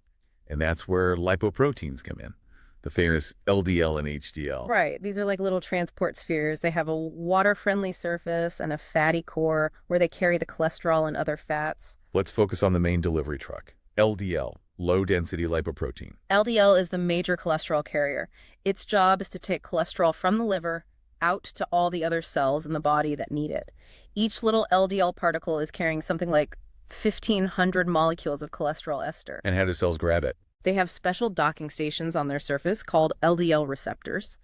And that's where lipoproteins come in. The famous LDL and HDL. Right. These are like little transport spheres. They have a water-friendly surface and a fatty core where they carry the cholesterol and other fats. Let's focus on the main delivery truck. LDL, low-density lipoprotein. LDL is the major cholesterol carrier. Its job is to take cholesterol from the liver out to all the other cells in the body that need it. Each little LDL particle is carrying something like 1,500 molecules of cholesterol ester. And how do cells grab it? They have special docking stations on their surface called LDL receptors.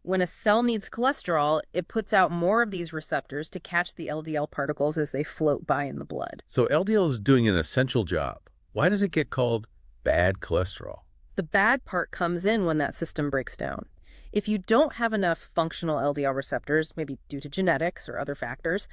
When a cell needs cholesterol, it puts out more of these receptors to catch the LDL particles as they float by in the blood. So LDL is doing an essential job. Why does it get called bad cholesterol? The bad part comes in when that system breaks down. If you don't have enough functional LDL receptors, maybe due to genetics or other factors,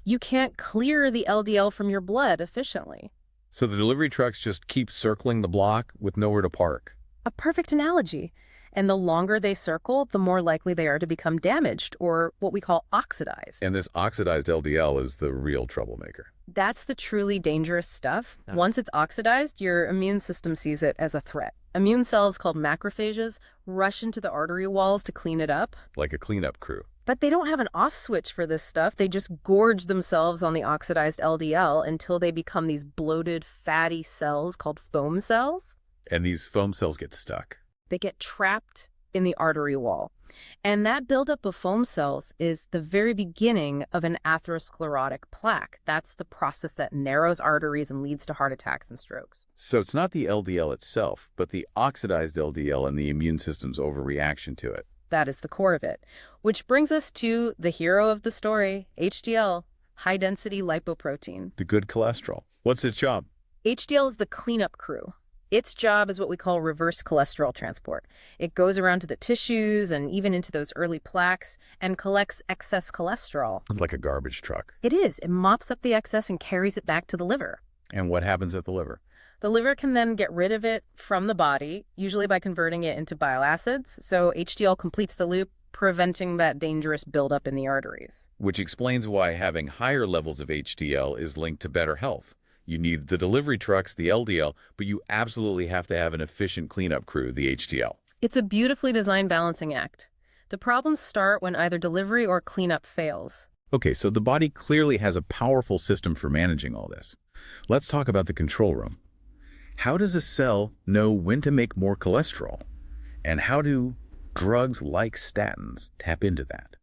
you can't clear the LDL from your blood efficiently. So the delivery trucks just keep circling the block with nowhere to park. A perfect analogy. And the longer they circle, the more likely they are to become damaged, or what we call oxidized. And this oxidized LDL is the real troublemaker. That's the truly dangerous stuff. Once it's oxidized, your immune system sees it as a threat. Immune cells called macrophages rush into the artery walls to clean it up. Like a cleanup crew. But they don't have an off switch for this stuff. They just gorge themselves on the oxidized LDL until they become these bloated, fatty cells called foam cells. And these foam cells get stuck. They get trapped in the artery wall. And that buildup of foam cells is the very beginning of an atherosclerotic plaque. That's the process that narrows arteries and leads to heart attacks and strokes. So it's not the LDL itself, but the oxidized LDL and the immune system's overreaction to it. That is the core of it. Which brings us to the hero of the story, HDL, high-density lipoprotein. The good cholesterol. What's its job? HDL is the cleanup crew. Its job is what we call reverse cholesterol transport. It goes around to the tissues and even into those early plaques and collects excess cholesterol. It's like a garbage truck. It is. It mops up the excess and carries it back to the liver. And what happens at the liver? The liver can then get rid of it from the body, usually by converting it into bile acids. So HDL completes the loop, preventing that dangerous buildup in the arteries. Which explains why having higher levels of HDL is linked to better health. You need the delivery trucks, the LDL, but you absolutely have to have an efficient cleanup crew, the HDL. It's a beautifully designed balancing act. The problems start when either delivery or cleanup fails. Okay, so the body clearly has a powerful system for managing all this. Let's talk about the control room. How does a cell know when to make more cholesterol? And how do drugs like statins tap into that?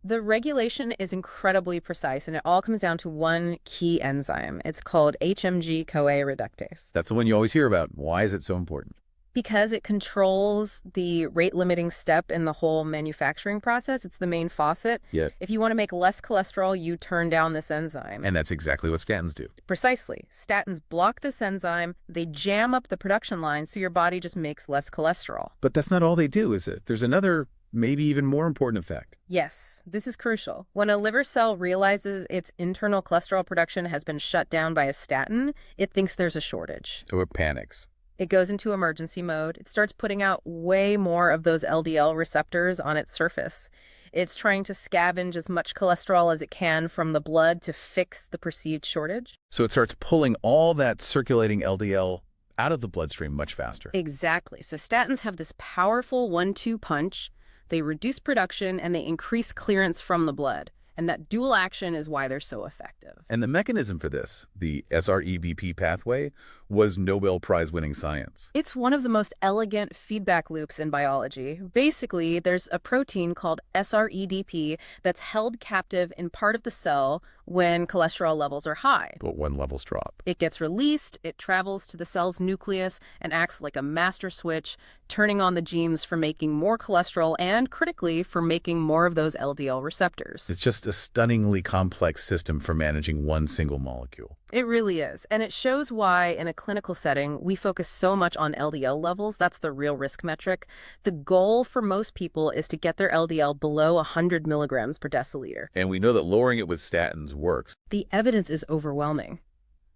The regulation is incredibly precise, and it all comes down to one key enzyme. It's called HMG-CoA reductase. That's the one you always hear about. Why is it so important? Because it controls the rate-limiting step in the whole manufacturing process. It's the main faucet. Yeah. If you want to make less cholesterol, you turn down this enzyme. And that's exactly what statins do. Precisely. Statins block this enzyme. They jam up the production line, so your body just makes less cholesterol. But that's not all they do, is it? There's another, maybe even more important effect. Yes, this is crucial. When a liver cell realizes its internal cholesterol production has been shut down by a statin, it thinks there's a shortage. So it panics. It goes into emergency mode. It starts putting out way more of those LDL receptors on its surface. It's trying to scavenge as much cholesterol as it can from the blood to fix the perceived shortage. So it starts pulling all that circulating LDL out of the bloodstream much faster. Exactly. So statins have this powerful 1-2 punch. They reduce production and they increase clearance from the blood. And that dual action is why they're so effective. And the mechanism for this, the SREBP pathway, was Nobel Prize-winning science. It's one of the most elegant feedback loops in biology. Basically, there's a protein called SREDP that's held captive in part of the cell when cholesterol levels are high. But when levels drop. It gets released, it travels to the cell's nucleus and acts like a master switch, turning on the genes for making more cholesterol and, critically, for making more of those LDL receptors. It's just a stunningly complex system for managing one single molecule. It really is. And it shows why, in a clinical setting, we focus so much on LDL levels. That's the real risk metric. The goal for most people is to get their LDL below 100 milligrams per deciliter. And we know that lowering it with statins works. The evidence is overwhelming.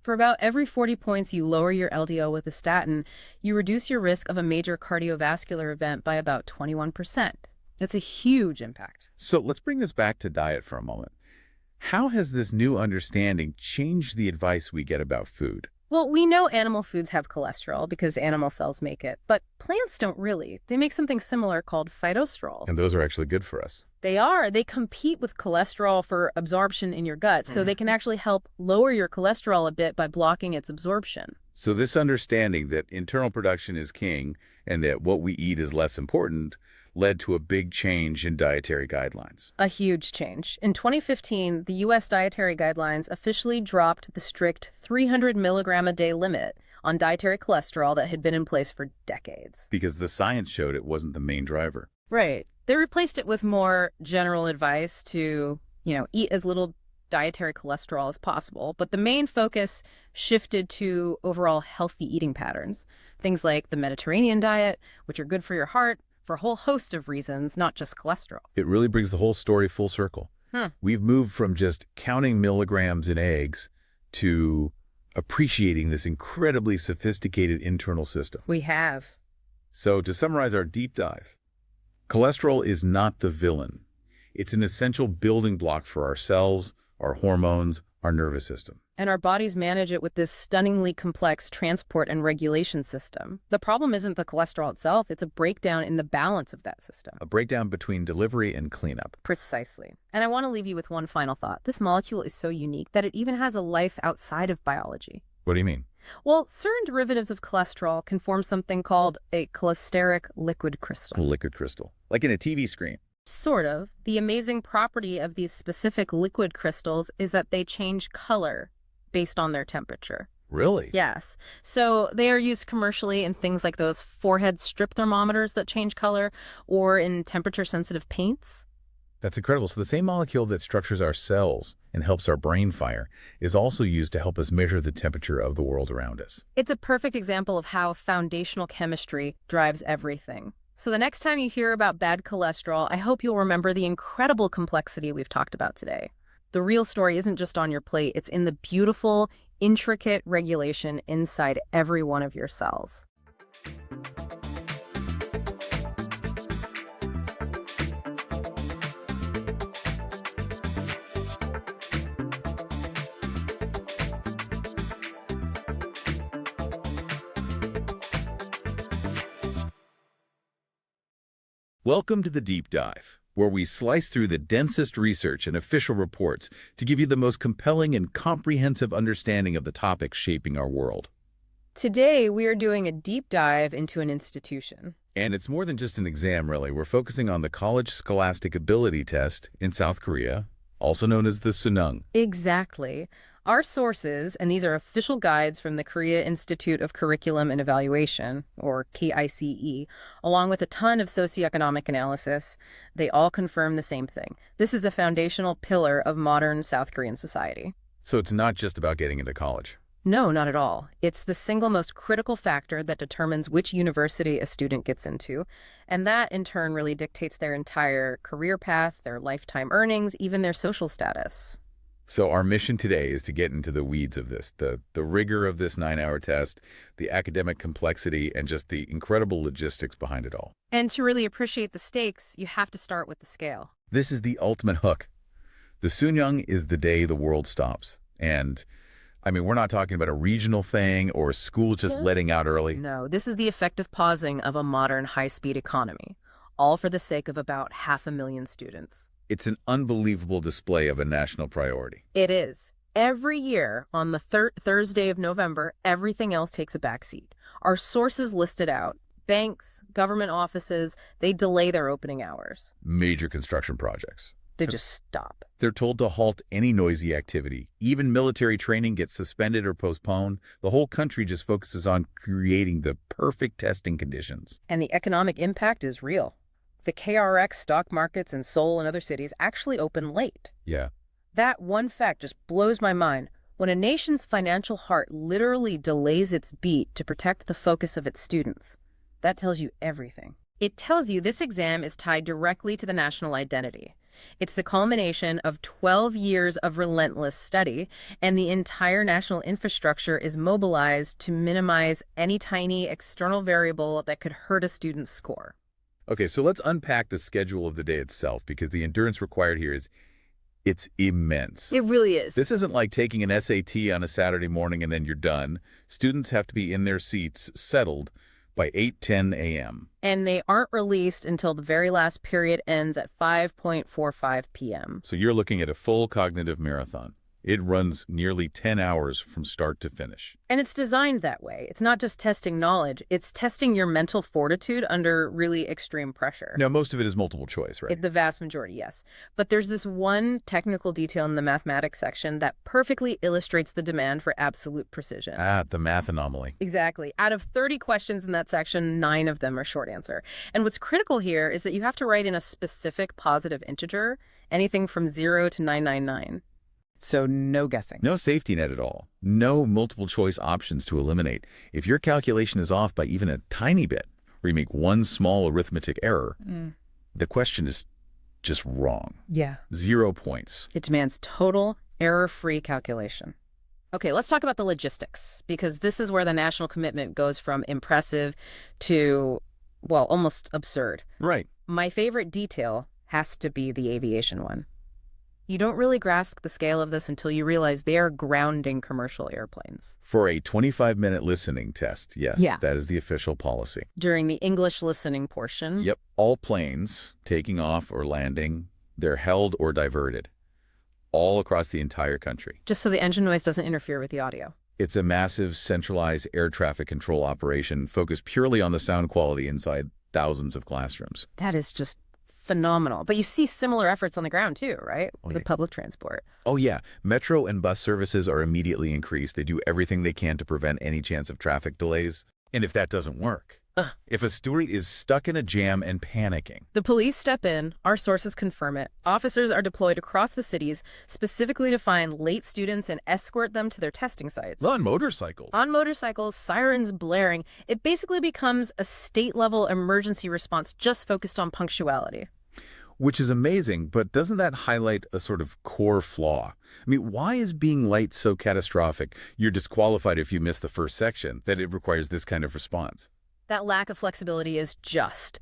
For about every 40 points you lower your LDL with a statin, you reduce your risk of a major cardiovascular event by about 21%. That's a huge impact. So let's bring this back to diet for a moment. How has this new understanding changed the advice we get about food? Well, we know animal foods have cholesterol because animal cells make it, but plants don't really. They make something similar called phytosterols. And those are actually good for us. They are. They compete with cholesterol for absorption in your gut, so they can actually help lower your cholesterol a bit by blocking its absorption. So this understanding that internal production is king and that what we eat is less important led to a big change in dietary guidelines. A huge change. In 2015, the U.S. dietary guidelines officially dropped the strict 300 milligram a day limit on dietary cholesterol that had been in place for decades. Because the science showed it wasn't the main driver. Right. They replaced it with more general advice to, eat as little dietary cholesterol as possible. But the main focus shifted to overall healthy eating patterns. Things like the Mediterranean diet, which are good for your heart, for a whole host of reasons, not just cholesterol. It really brings the whole story full circle. We've moved from just counting milligrams in eggs to appreciating this incredibly sophisticated internal system. We have. So to summarize our deep dive, cholesterol is not the villain. It's an essential building block for our cells, our hormones, our nervous system. And our bodies manage it with this stunningly complex transport and regulation system. The problem isn't the cholesterol itself, it's a breakdown in the balance of that system. A breakdown between delivery and cleanup. Precisely. And I want to leave you with one final thought. This molecule is so unique that it even has a life outside of biology. What do you mean? Well, certain derivatives of cholesterol can form something called a cholesteric liquid crystal. Liquid crystal. Like in a TV screen. Sort of. The amazing property of these specific liquid crystals is that they change color based on their temperature. Really? Yes. So they are used commercially in things like those forehead strip thermometers that change color or in temperature-sensitive paints. That's incredible. So the same molecule that structures our cells and helps our brain fire is also used to help us measure the temperature of the world around us. It's a perfect example of how foundational chemistry drives everything. So the next time you hear about bad cholesterol, I hope you'll remember the incredible complexity we've talked about today. The real story isn't just on your plate, it's in the beautiful, intricate regulation inside every one of your cells. Welcome to the Deep Dive, where we slice through the densest research and official reports to give you the most compelling and comprehensive understanding of the topics shaping our world. Today, we are doing a deep dive into an institution. And it's more than just an exam, really. We're focusing on the College Scholastic Ability Test in South Korea, also known as the Suneung. Exactly. Our sources, and these are official guides from the Korea Institute of Curriculum and Evaluation, or KICE, along with a ton of socioeconomic analysis, they all confirm the same thing. This is a foundational pillar of modern South Korean society. So it's not just about getting into college. No, not at all. It's the single most critical factor that determines which university a student gets into, and that in turn really dictates their entire career path, their lifetime earnings, even their social status. So our mission today is to get into the weeds of this, the rigor of this 9-hour test, the academic complexity, and just the incredible logistics behind it all. And to really appreciate the stakes, you have to start with the scale. This is the ultimate hook. The Suneung is the day the world stops. And, I mean, we're not talking about a regional thing or schools just letting out early. No, this is the effective pausing of a modern high-speed economy, all for the sake of about 500,000 students. It's an unbelievable display of a national priority. It is. Every year, on the Thursday of November, everything else takes a backseat. Our sources listed out. Banks, government offices, they delay their opening hours. Major construction projects. They just stop. They're told to halt any noisy activity. Even military training gets suspended or postponed. The whole country just focuses on creating the perfect testing conditions. And the economic impact is real. The KRX stock markets in Seoul and other cities actually open late. Yeah. That one fact just blows my mind. When a nation's financial heart literally delays its beat to protect the focus of its students, that tells you everything. It tells you this exam is tied directly to the national identity. It's the culmination of 12 years of relentless study, and the entire national infrastructure is mobilized to minimize any tiny external variable that could hurt a student's score. Okay, so let's unpack the schedule of the day itself, because the endurance required here it's immense. It really is. This isn't like taking an SAT on a Saturday morning and then you're done. Students have to be in their seats, settled, by 8:10 a.m. And they aren't released until the very last period ends at 5:45 p.m. So you're looking at a full cognitive marathon. It runs nearly 10 hours from start to finish. And it's designed that way. It's not just testing knowledge. It's testing your mental fortitude under really extreme pressure. Now, most of it is multiple choice, right? The vast majority, yes. But there's this one technical detail in the mathematics section that perfectly illustrates the demand for absolute precision. The math anomaly. Exactly. Out of 30 questions in that section, 9 of them are short answer. And what's critical here is that you have to write in a specific positive integer, anything from 0 to 999. So no guessing. No safety net at all. No multiple choice options to eliminate. If your calculation is off by even a tiny bit, or you make one small arithmetic error, the question is just wrong. Yeah. 0 points. It demands total error-free calculation. Okay, let's talk about the logistics, because this is where the national commitment goes from impressive to, well, almost absurd. Right. My favorite detail has to be the aviation one. You don't really grasp the scale of this until you realize they are grounding commercial airplanes. For a 25-minute listening test, yes, that is the official policy. During the English listening portion. Yep. All planes taking off or landing, they're held or diverted all across the entire country. Just so the engine noise doesn't interfere with the audio. It's a massive centralized air traffic control operation focused purely on the sound quality inside thousands of classrooms. That is just phenomenal. But you see similar efforts on the ground too, right? With public transport. Oh yeah. Metro and bus services are immediately increased. They do everything they can to prevent any chance of traffic delays. And if that doesn't work, if a student is stuck in a jam and panicking, the police step in. Our sources confirm it. Officers are deployed across the cities specifically to find late students and escort them to their testing sites. on motorcycles. On motorcycles, sirens blaring. It basically becomes a state-level emergency response just focused on punctuality. Which is amazing, but doesn't that highlight a sort of core flaw? I mean, why is being late so catastrophic? You're disqualified if you miss the first section, that it requires this kind of response. That lack of flexibility is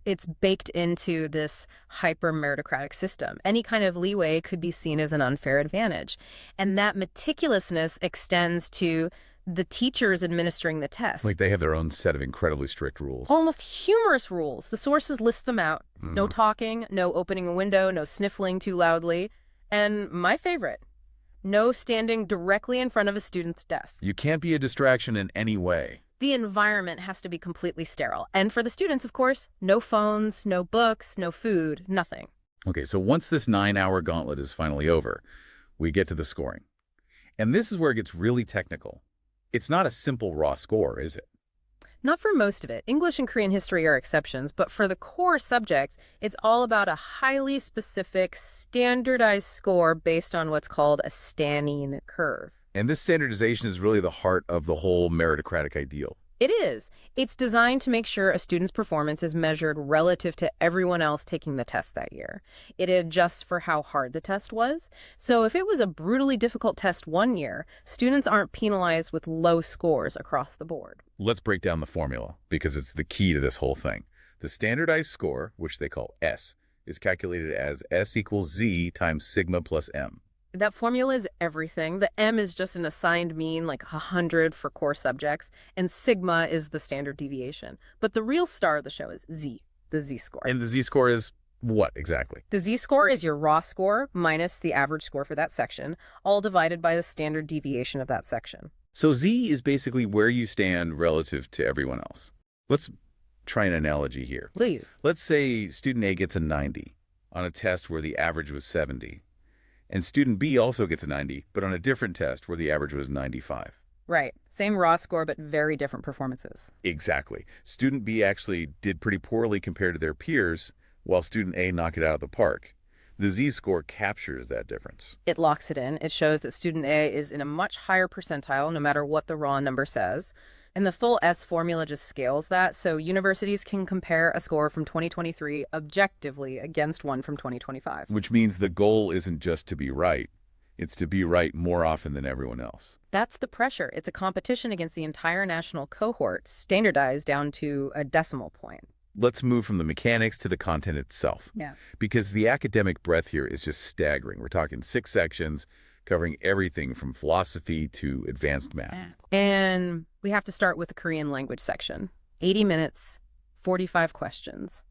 it's baked into this hyper-meritocratic system. Any kind of leeway could be seen as an unfair advantage. And that meticulousness extends to the teachers administering the test. Like they have their own set of incredibly strict rules. Almost humorous rules. The sources list them out. No talking, no opening a window, no sniffling too loudly. And my favorite, no standing directly in front of a student's desk. You can't be a distraction in any way. The environment has to be completely sterile. And for the students, of course, no phones, no books, no food, nothing. Okay, so once this 9-hour gauntlet is finally over, we get to the scoring. And this is where it gets really technical. It's not a simple raw score, is it? Not for most of it. English and Korean history are exceptions, but for the core subjects, it's all about a highly specific, standardized score based on what's called a Stanning curve. And this standardization is really the heart of the whole meritocratic ideal. It is. It's designed to make sure a student's performance is measured relative to everyone else taking the test that year. It adjusts for how hard the test was. So if it was a brutally difficult test one year, students aren't penalized with low scores across the board. Let's break down the formula, because it's the key to this whole thing. The standardized score, which they call S, is calculated as S equals Z times sigma plus M. That formula is everything. The M is just an assigned mean, like 100 for core subjects, and sigma is the standard deviation. But the real star of the show is Z, the Z-score. And the Z-score is what exactly? The Z-score is your raw score minus the average score for that section, all divided by the standard deviation of that section. So Z is basically where you stand relative to everyone else. Let's try an analogy here. Please. Let's say student A gets a 90 on a test where the average was 70. And student B also gets a 90, but on a different test where the average was 95. Right. Same raw score, but very different performances. Exactly. Student B actually did pretty poorly compared to their peers, while student A knocked it out of the park. The Z-score captures that difference. It locks it in. It shows that student A is in a much higher percentile, no matter what the raw number says. And the full S formula just scales that, so universities can compare a score from 2023 objectively against one from 2025. Which means the goal isn't just to be right. It's to be right more often than everyone else. That's the pressure. It's a competition against the entire national cohort, standardized down to a decimal point. Let's move from the mechanics to the content itself. Yeah. Because the academic breadth here is just staggering. We're talking 6 sections covering everything from philosophy to advanced math. And we have to start with the Korean language section. 80 minutes, 45 questions.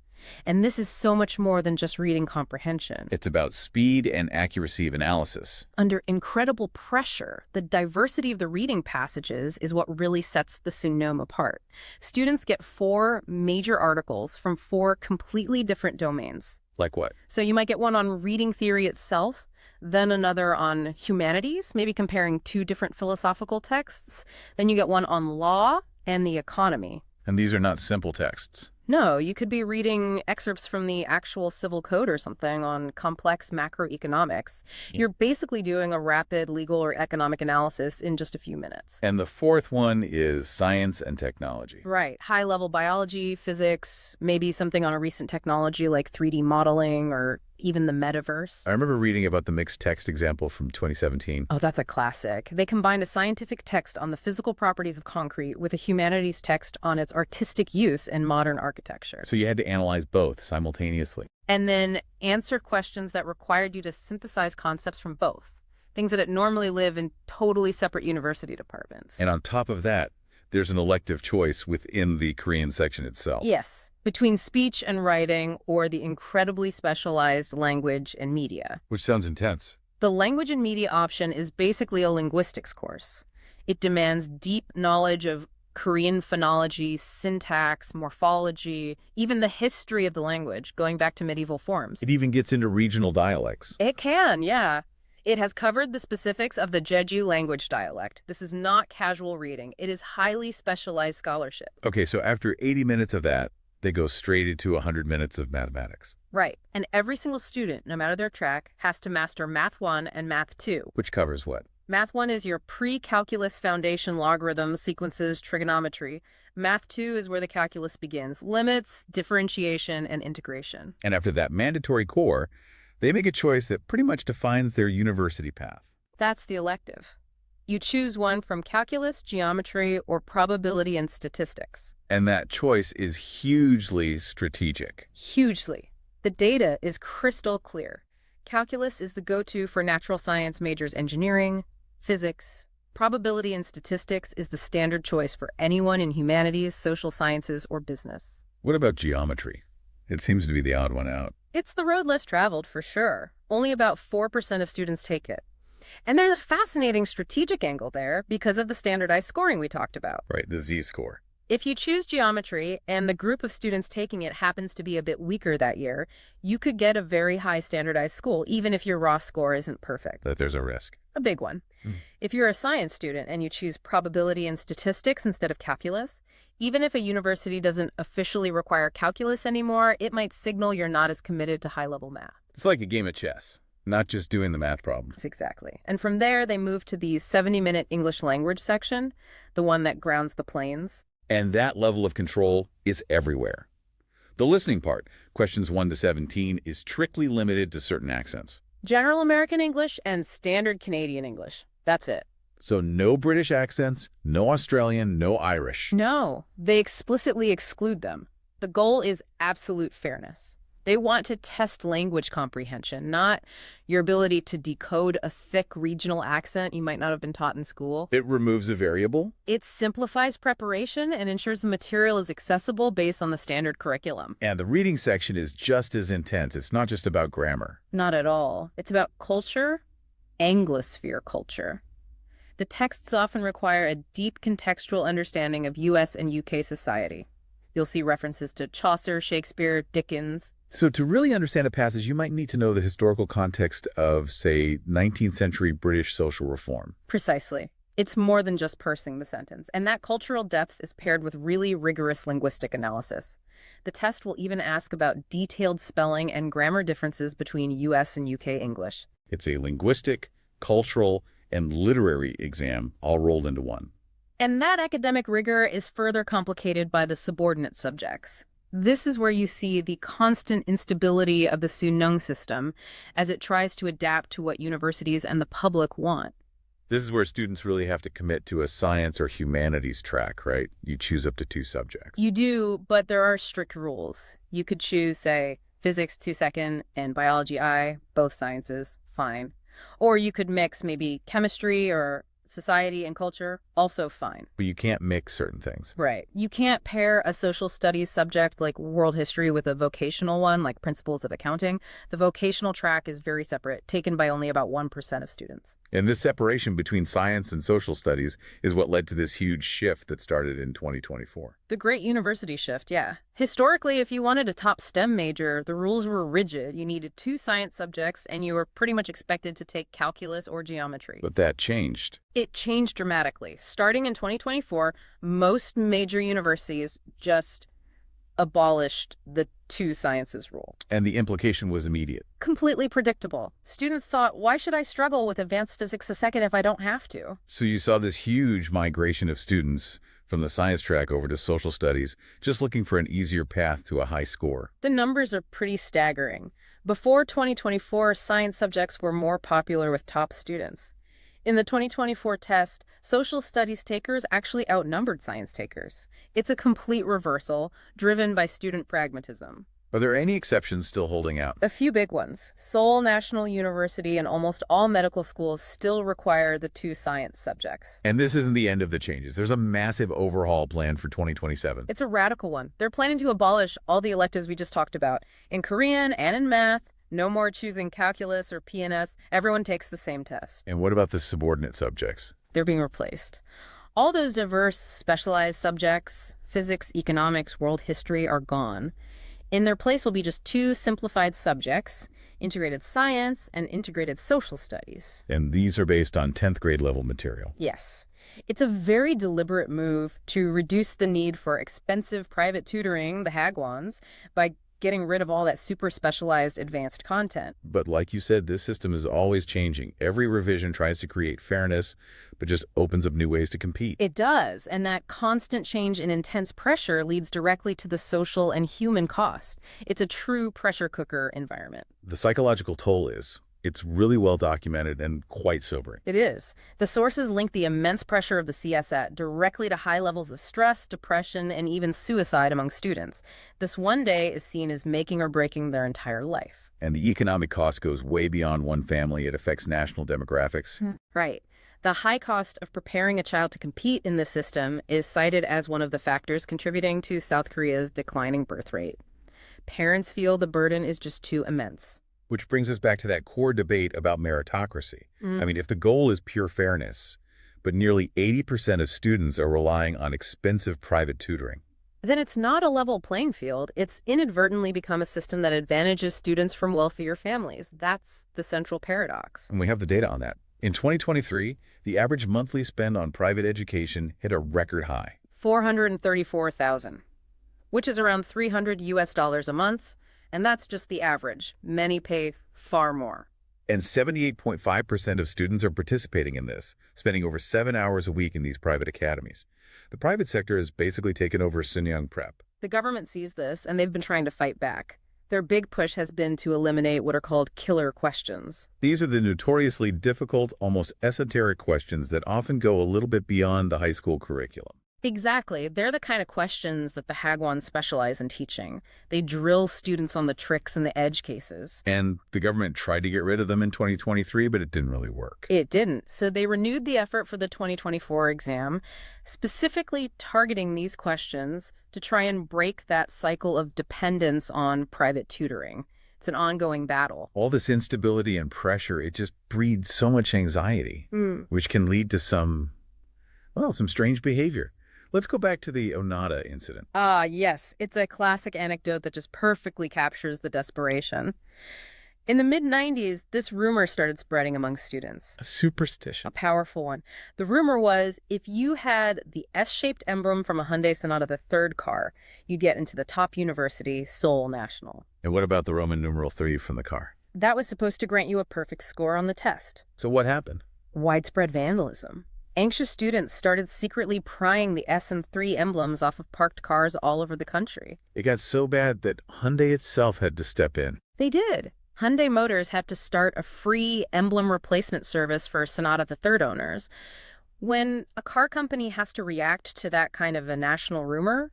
And this is so much more than just reading comprehension. It's about speed and accuracy of analysis. Under incredible pressure, the diversity of the reading passages is what really sets the Suneung apart. Students get 4 major articles from 4 completely different domains. Like what? So you might get one on reading theory itself, then another on humanities, maybe comparing 2 different philosophical texts. Then you get one on law and the economy. And these are not simple texts. No, you could be reading excerpts from the actual civil code or something on complex macroeconomics. You're basically doing a rapid legal or economic analysis in just a few minutes. And the 4th one is science and technology. Right. High-level biology, physics, maybe something on a recent technology like 3D modeling or even the metaverse. I remember reading about the mixed text example from 2017. Oh, that's a classic. They combined a scientific text on the physical properties of concrete with a humanities text on its artistic use in modern architecture. So you had to analyze both simultaneously. And then answer questions that required you to synthesize concepts from both, things that normally live in totally separate university departments. And on top of that, there's an elective choice within the Korean section itself. Yes, between speech and writing or the incredibly specialized language and media. Which sounds intense. The language and media option is basically a linguistics course. It demands deep knowledge of Korean phonology, syntax, morphology, even the history of the language, going back to medieval forms. It even gets into regional dialects. It can, yeah. It has covered the specifics of the Jeju language dialect. This is not casual reading. It is highly specialized scholarship. Okay, so after 80 minutes of that, they go straight into 100 minutes of mathematics. Right. And every single student, no matter their track, has to master Math 1 and Math 2. Which covers what? Math 1 is your pre-calculus foundation logarithms, sequences, trigonometry. Math 2 is where the calculus begins. Limits, differentiation, and integration. And after that mandatory core, they make a choice that pretty much defines their university path. That's the elective. You choose one from calculus, geometry, or probability and statistics. And that choice is hugely strategic. Hugely. The data is crystal clear. Calculus is the go-to for natural science majors engineering, physics, Probability and statistics is the standard choice for anyone in humanities, social sciences, or business. What about geometry? It seems to be the odd one out. It's the road less traveled, for sure. Only about 4% of students take it. And there's a fascinating strategic angle there because of the standardized scoring we talked about. Right, the Z-score. If you choose geometry and the group of students taking it happens to be a bit weaker that year, you could get a very high standardized school, even if your raw score isn't perfect. That there's a risk. A big one. If you're a science student and you choose probability and statistics instead of calculus, even if a university doesn't officially require calculus anymore, it might signal you're not as committed to high-level math. It's like a game of chess, not just doing the math problems. Exactly. And from there, they move to the 70-minute English language section, the one that grounds the planes. And that level of control is everywhere. The listening part, questions 1 to 17, is strictly limited to certain accents. General American English and Standard Canadian English. That's it. So no British accents, no Australian, no Irish. No, they explicitly exclude them. The goal is absolute fairness. They want to test language comprehension, not your ability to decode a thick regional accent you might not have been taught in school. It removes a variable. It simplifies preparation and ensures the material is accessible based on the standard curriculum. And the reading section is just as intense. It's not just about grammar. Not at all. It's about culture, Anglosphere culture. The texts often require a deep contextual understanding of U.S. and U.K. society. You'll see references to Chaucer, Shakespeare, Dickens. So to really understand a passage, you might need to know the historical context of, say, 19th century British social reform. Precisely. It's more than just parsing the sentence, and that cultural depth is paired with really rigorous linguistic analysis. The test will even ask about detailed spelling and grammar differences between U.S. and U.K. English. It's a linguistic, cultural, and literary exam all rolled into one. And that academic rigor is further complicated by the subordinate subjects. This is where you see the constant instability of the Suneung system as it tries to adapt to what universities and the public want. This is where students really have to commit to a science or humanities track, right? You choose up to 2 subjects. You do, but there are strict rules. You could choose, say, physics 2 and biology I, both sciences, fine. Or you could mix maybe chemistry or society and culture, also fine. But you can't mix certain things. Right. You can't pair a social studies subject like world history with a vocational one like principles of accounting. The vocational track is very separate, taken by only about 1% of students. And this separation between science and social studies is what led to this huge shift that started in 2024. The great university shift, yeah. Historically, if you wanted a top STEM major, the rules were rigid. You needed 2 science subjects, and you were pretty much expected to take calculus or geometry. But that changed. It changed dramatically. Starting in 2024, most major universities just abolished the 2 sciences rule. And the implication was immediate. Completely predictable. Students thought, why should I struggle with advanced physics a second if I don't have to? So you saw this huge migration of students from the science track over to social studies, just looking for an easier path to a high score. The numbers are pretty staggering. Before 2024, science subjects were more popular with top students. In the 2024 test, social studies takers actually outnumbered science takers. It's a complete reversal, driven by student pragmatism. Are there any exceptions still holding out? A few big ones. Seoul National University and almost all medical schools still require the 2 science subjects. And this isn't the end of the changes. There's a massive overhaul planned for 2027. It's a radical one. They're planning to abolish all the electives we just talked about. In Korean and in math, no more choosing calculus or PNS. Everyone takes the same test. And what about the subordinate subjects? They're being replaced. All those diverse, specialized subjects, physics, economics, world history, are gone. In their place will be just 2 simplified subjects, integrated science and integrated social studies. And these are based on 10th grade level material. Yes. It's a very deliberate move to reduce the need for expensive private tutoring, the Hagwons, by getting rid of all that super specialized advanced content. But like you said, this system is always changing. Every revision tries to create fairness, but just opens up new ways to compete. It does, and that constant change and intense pressure leads directly to the social and human cost. It's a true pressure cooker environment. The psychological toll it's really well documented and quite sobering. It is. The sources link the immense pressure of the CSAT directly to high levels of stress, depression, and even suicide among students. This one day is seen as making or breaking their entire life. And the economic cost goes way beyond one family. It affects national demographics. Right. The high cost of preparing a child to compete in this system is cited as one of the factors contributing to South Korea's declining birth rate. Parents feel the burden is just too immense. Which brings us back to that core debate about meritocracy. I mean, if the goal is pure fairness, but nearly 80% of students are relying on expensive private tutoring, Then it's not a level playing field. It's inadvertently become a system that advantages students from wealthier families. That's the central paradox. and we have the data on that. In 2023, the average monthly spend on private education hit a record high. 434,000, which is around $300 a month, and that's just the average. Many pay far more. And 78.5% of students are participating in this, spending over 7 hours a week in these private academies. The private sector has basically taken over Suneung prep. The government sees this, and they've been trying to fight back. Their big push has been to eliminate what are called killer questions. These are the notoriously difficult, almost esoteric questions that often go a little bit beyond the high school curriculum. Exactly. They're the kind of questions that the Hagwons specialize in teaching. They drill students on the tricks and the edge cases. And the government tried to get rid of them in 2023, but it didn't really work. It didn't. So they renewed the effort for the 2024 exam, specifically targeting these questions to try and break that cycle of dependence on private tutoring. It's an ongoing battle. All this instability and pressure, it just breeds so much anxiety, which can lead to some strange behavior. Let's go back to the Onada incident. Yes. It's a classic anecdote that just perfectly captures the desperation. In the mid-90s, this rumor started spreading among students. A superstition. A powerful one. The rumor was if you had the S-shaped emblem from a Hyundai Sonata the third car, you'd get into the top university, Seoul National. And what about the Roman numeral 3 from the car? That was supposed to grant you a perfect score on the test. So what happened? Widespread vandalism. Anxious students started secretly prying the S and 3 emblems off of parked cars all over the country. It got so bad that Hyundai itself had to step in. They did. Hyundai Motors had to start a free emblem replacement service for Sonata the third owners. When a car company has to react to that kind of a national rumor,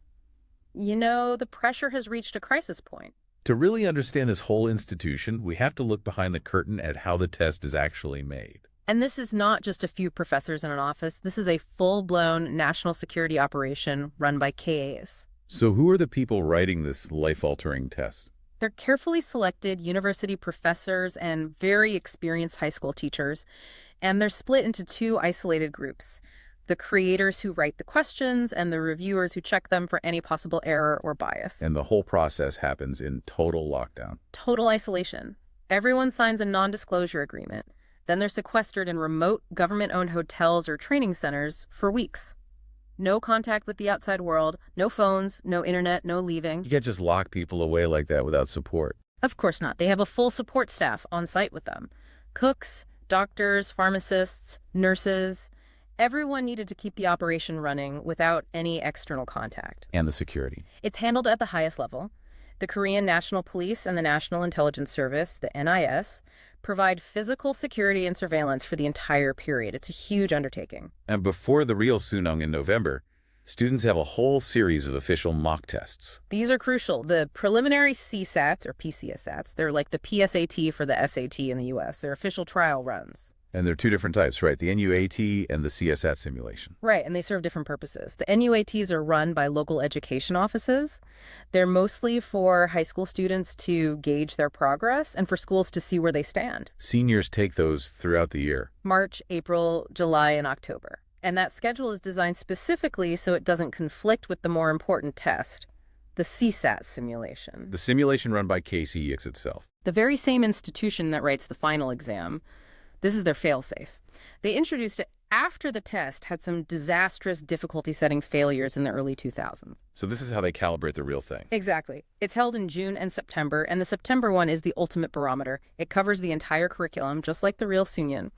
the pressure has reached a crisis point. To really understand this whole institution, we have to look behind the curtain at how the test is actually made. And this is not just a few professors in an office. This is a full-blown national security operation run by KAs. So who are the people writing this life-altering test? They're carefully selected university professors and very experienced high school teachers, and they're split into two isolated groups: the creators who write the questions and the reviewers who check them for any possible error or bias. And the whole process happens in total lockdown. Total isolation. Everyone signs a non-disclosure agreement. Then they're sequestered in remote government-owned hotels or training centers for weeks. No contact with the outside world, no phones, no internet, no leaving. You can't just lock people away like that without support. Of course not. They have a full support staff on site with them. Cooks, doctors, pharmacists, nurses. Everyone needed to keep the operation running without any external contact. And the security. It's handled at the highest level. The Korean National Police and the National Intelligence Service, the NIS, provide physical security and surveillance for the entire period. It's a huge undertaking. And before the real Suneung in November, students have a whole series of official mock tests. These are crucial. The preliminary CSATs, or PCSATs, they're like the PSAT for the SAT in the U.S. They're official trial runs. And there are two different types, right? The NUAT and the CSAT simulation. Right, and they serve different purposes. The NUATs are run by local education offices. They're mostly for high school students to gauge their progress and for schools to see where they stand. Seniors take those throughout the year. March, April, July, and October. And that schedule is designed specifically so it doesn't conflict with the more important test, the CSAT simulation. The simulation run by KCEX itself. The very same institution that writes the final exam. This is their failsafe. They introduced it after the test had some disastrous difficulty-setting failures in the early 2000s. So this is how they calibrate the real thing. Exactly. It's held in June and September, and the September one is the ultimate barometer. It covers the entire curriculum, just like the real Suneung.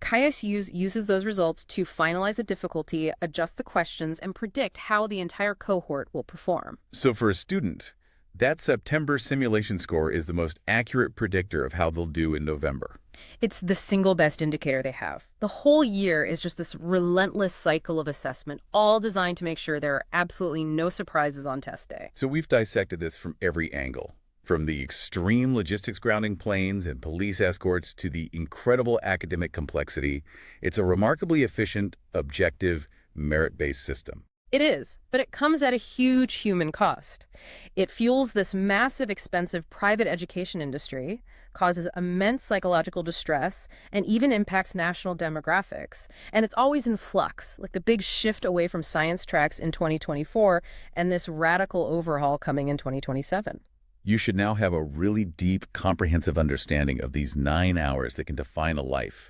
KSU uses those results to finalize the difficulty, adjust the questions, and predict how the entire cohort will perform. So for a student, that September simulation score is the most accurate predictor of how they'll do in November. It's the single best indicator they have. The whole year is just this relentless cycle of assessment, all designed to make sure there are absolutely no surprises on test day. So we've dissected this from every angle. From the extreme logistics grounding planes and police escorts to the incredible academic complexity, it's a remarkably efficient, objective, merit-based system. It is, but it comes at a huge human cost. It fuels this massive, expensive private education industry, causes immense psychological distress, and even impacts national demographics. And it's always in flux, like the big shift away from science tracks in 2024 and this radical overhaul coming in 2027. You should now have a really deep, comprehensive understanding of these 9 hours that can define a life,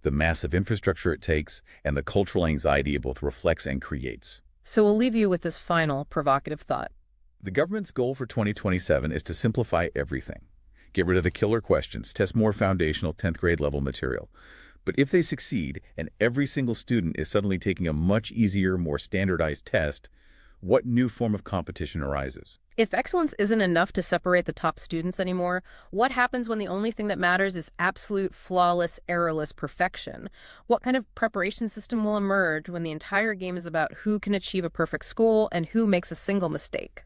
the massive infrastructure it takes, and the cultural anxiety it both reflects and creates. So we'll leave you with this final provocative thought. The government's goal for 2027 is to simplify everything. Get rid of the killer questions, test more foundational 10th grade level material. But if they succeed, and every single student is suddenly taking a much easier, more standardized test, what new form of competition arises? If excellence isn't enough to separate the top students anymore, what happens when the only thing that matters is absolute, flawless, errorless perfection? What kind of preparation system will emerge when the entire game is about who can achieve a perfect score and who makes a single mistake?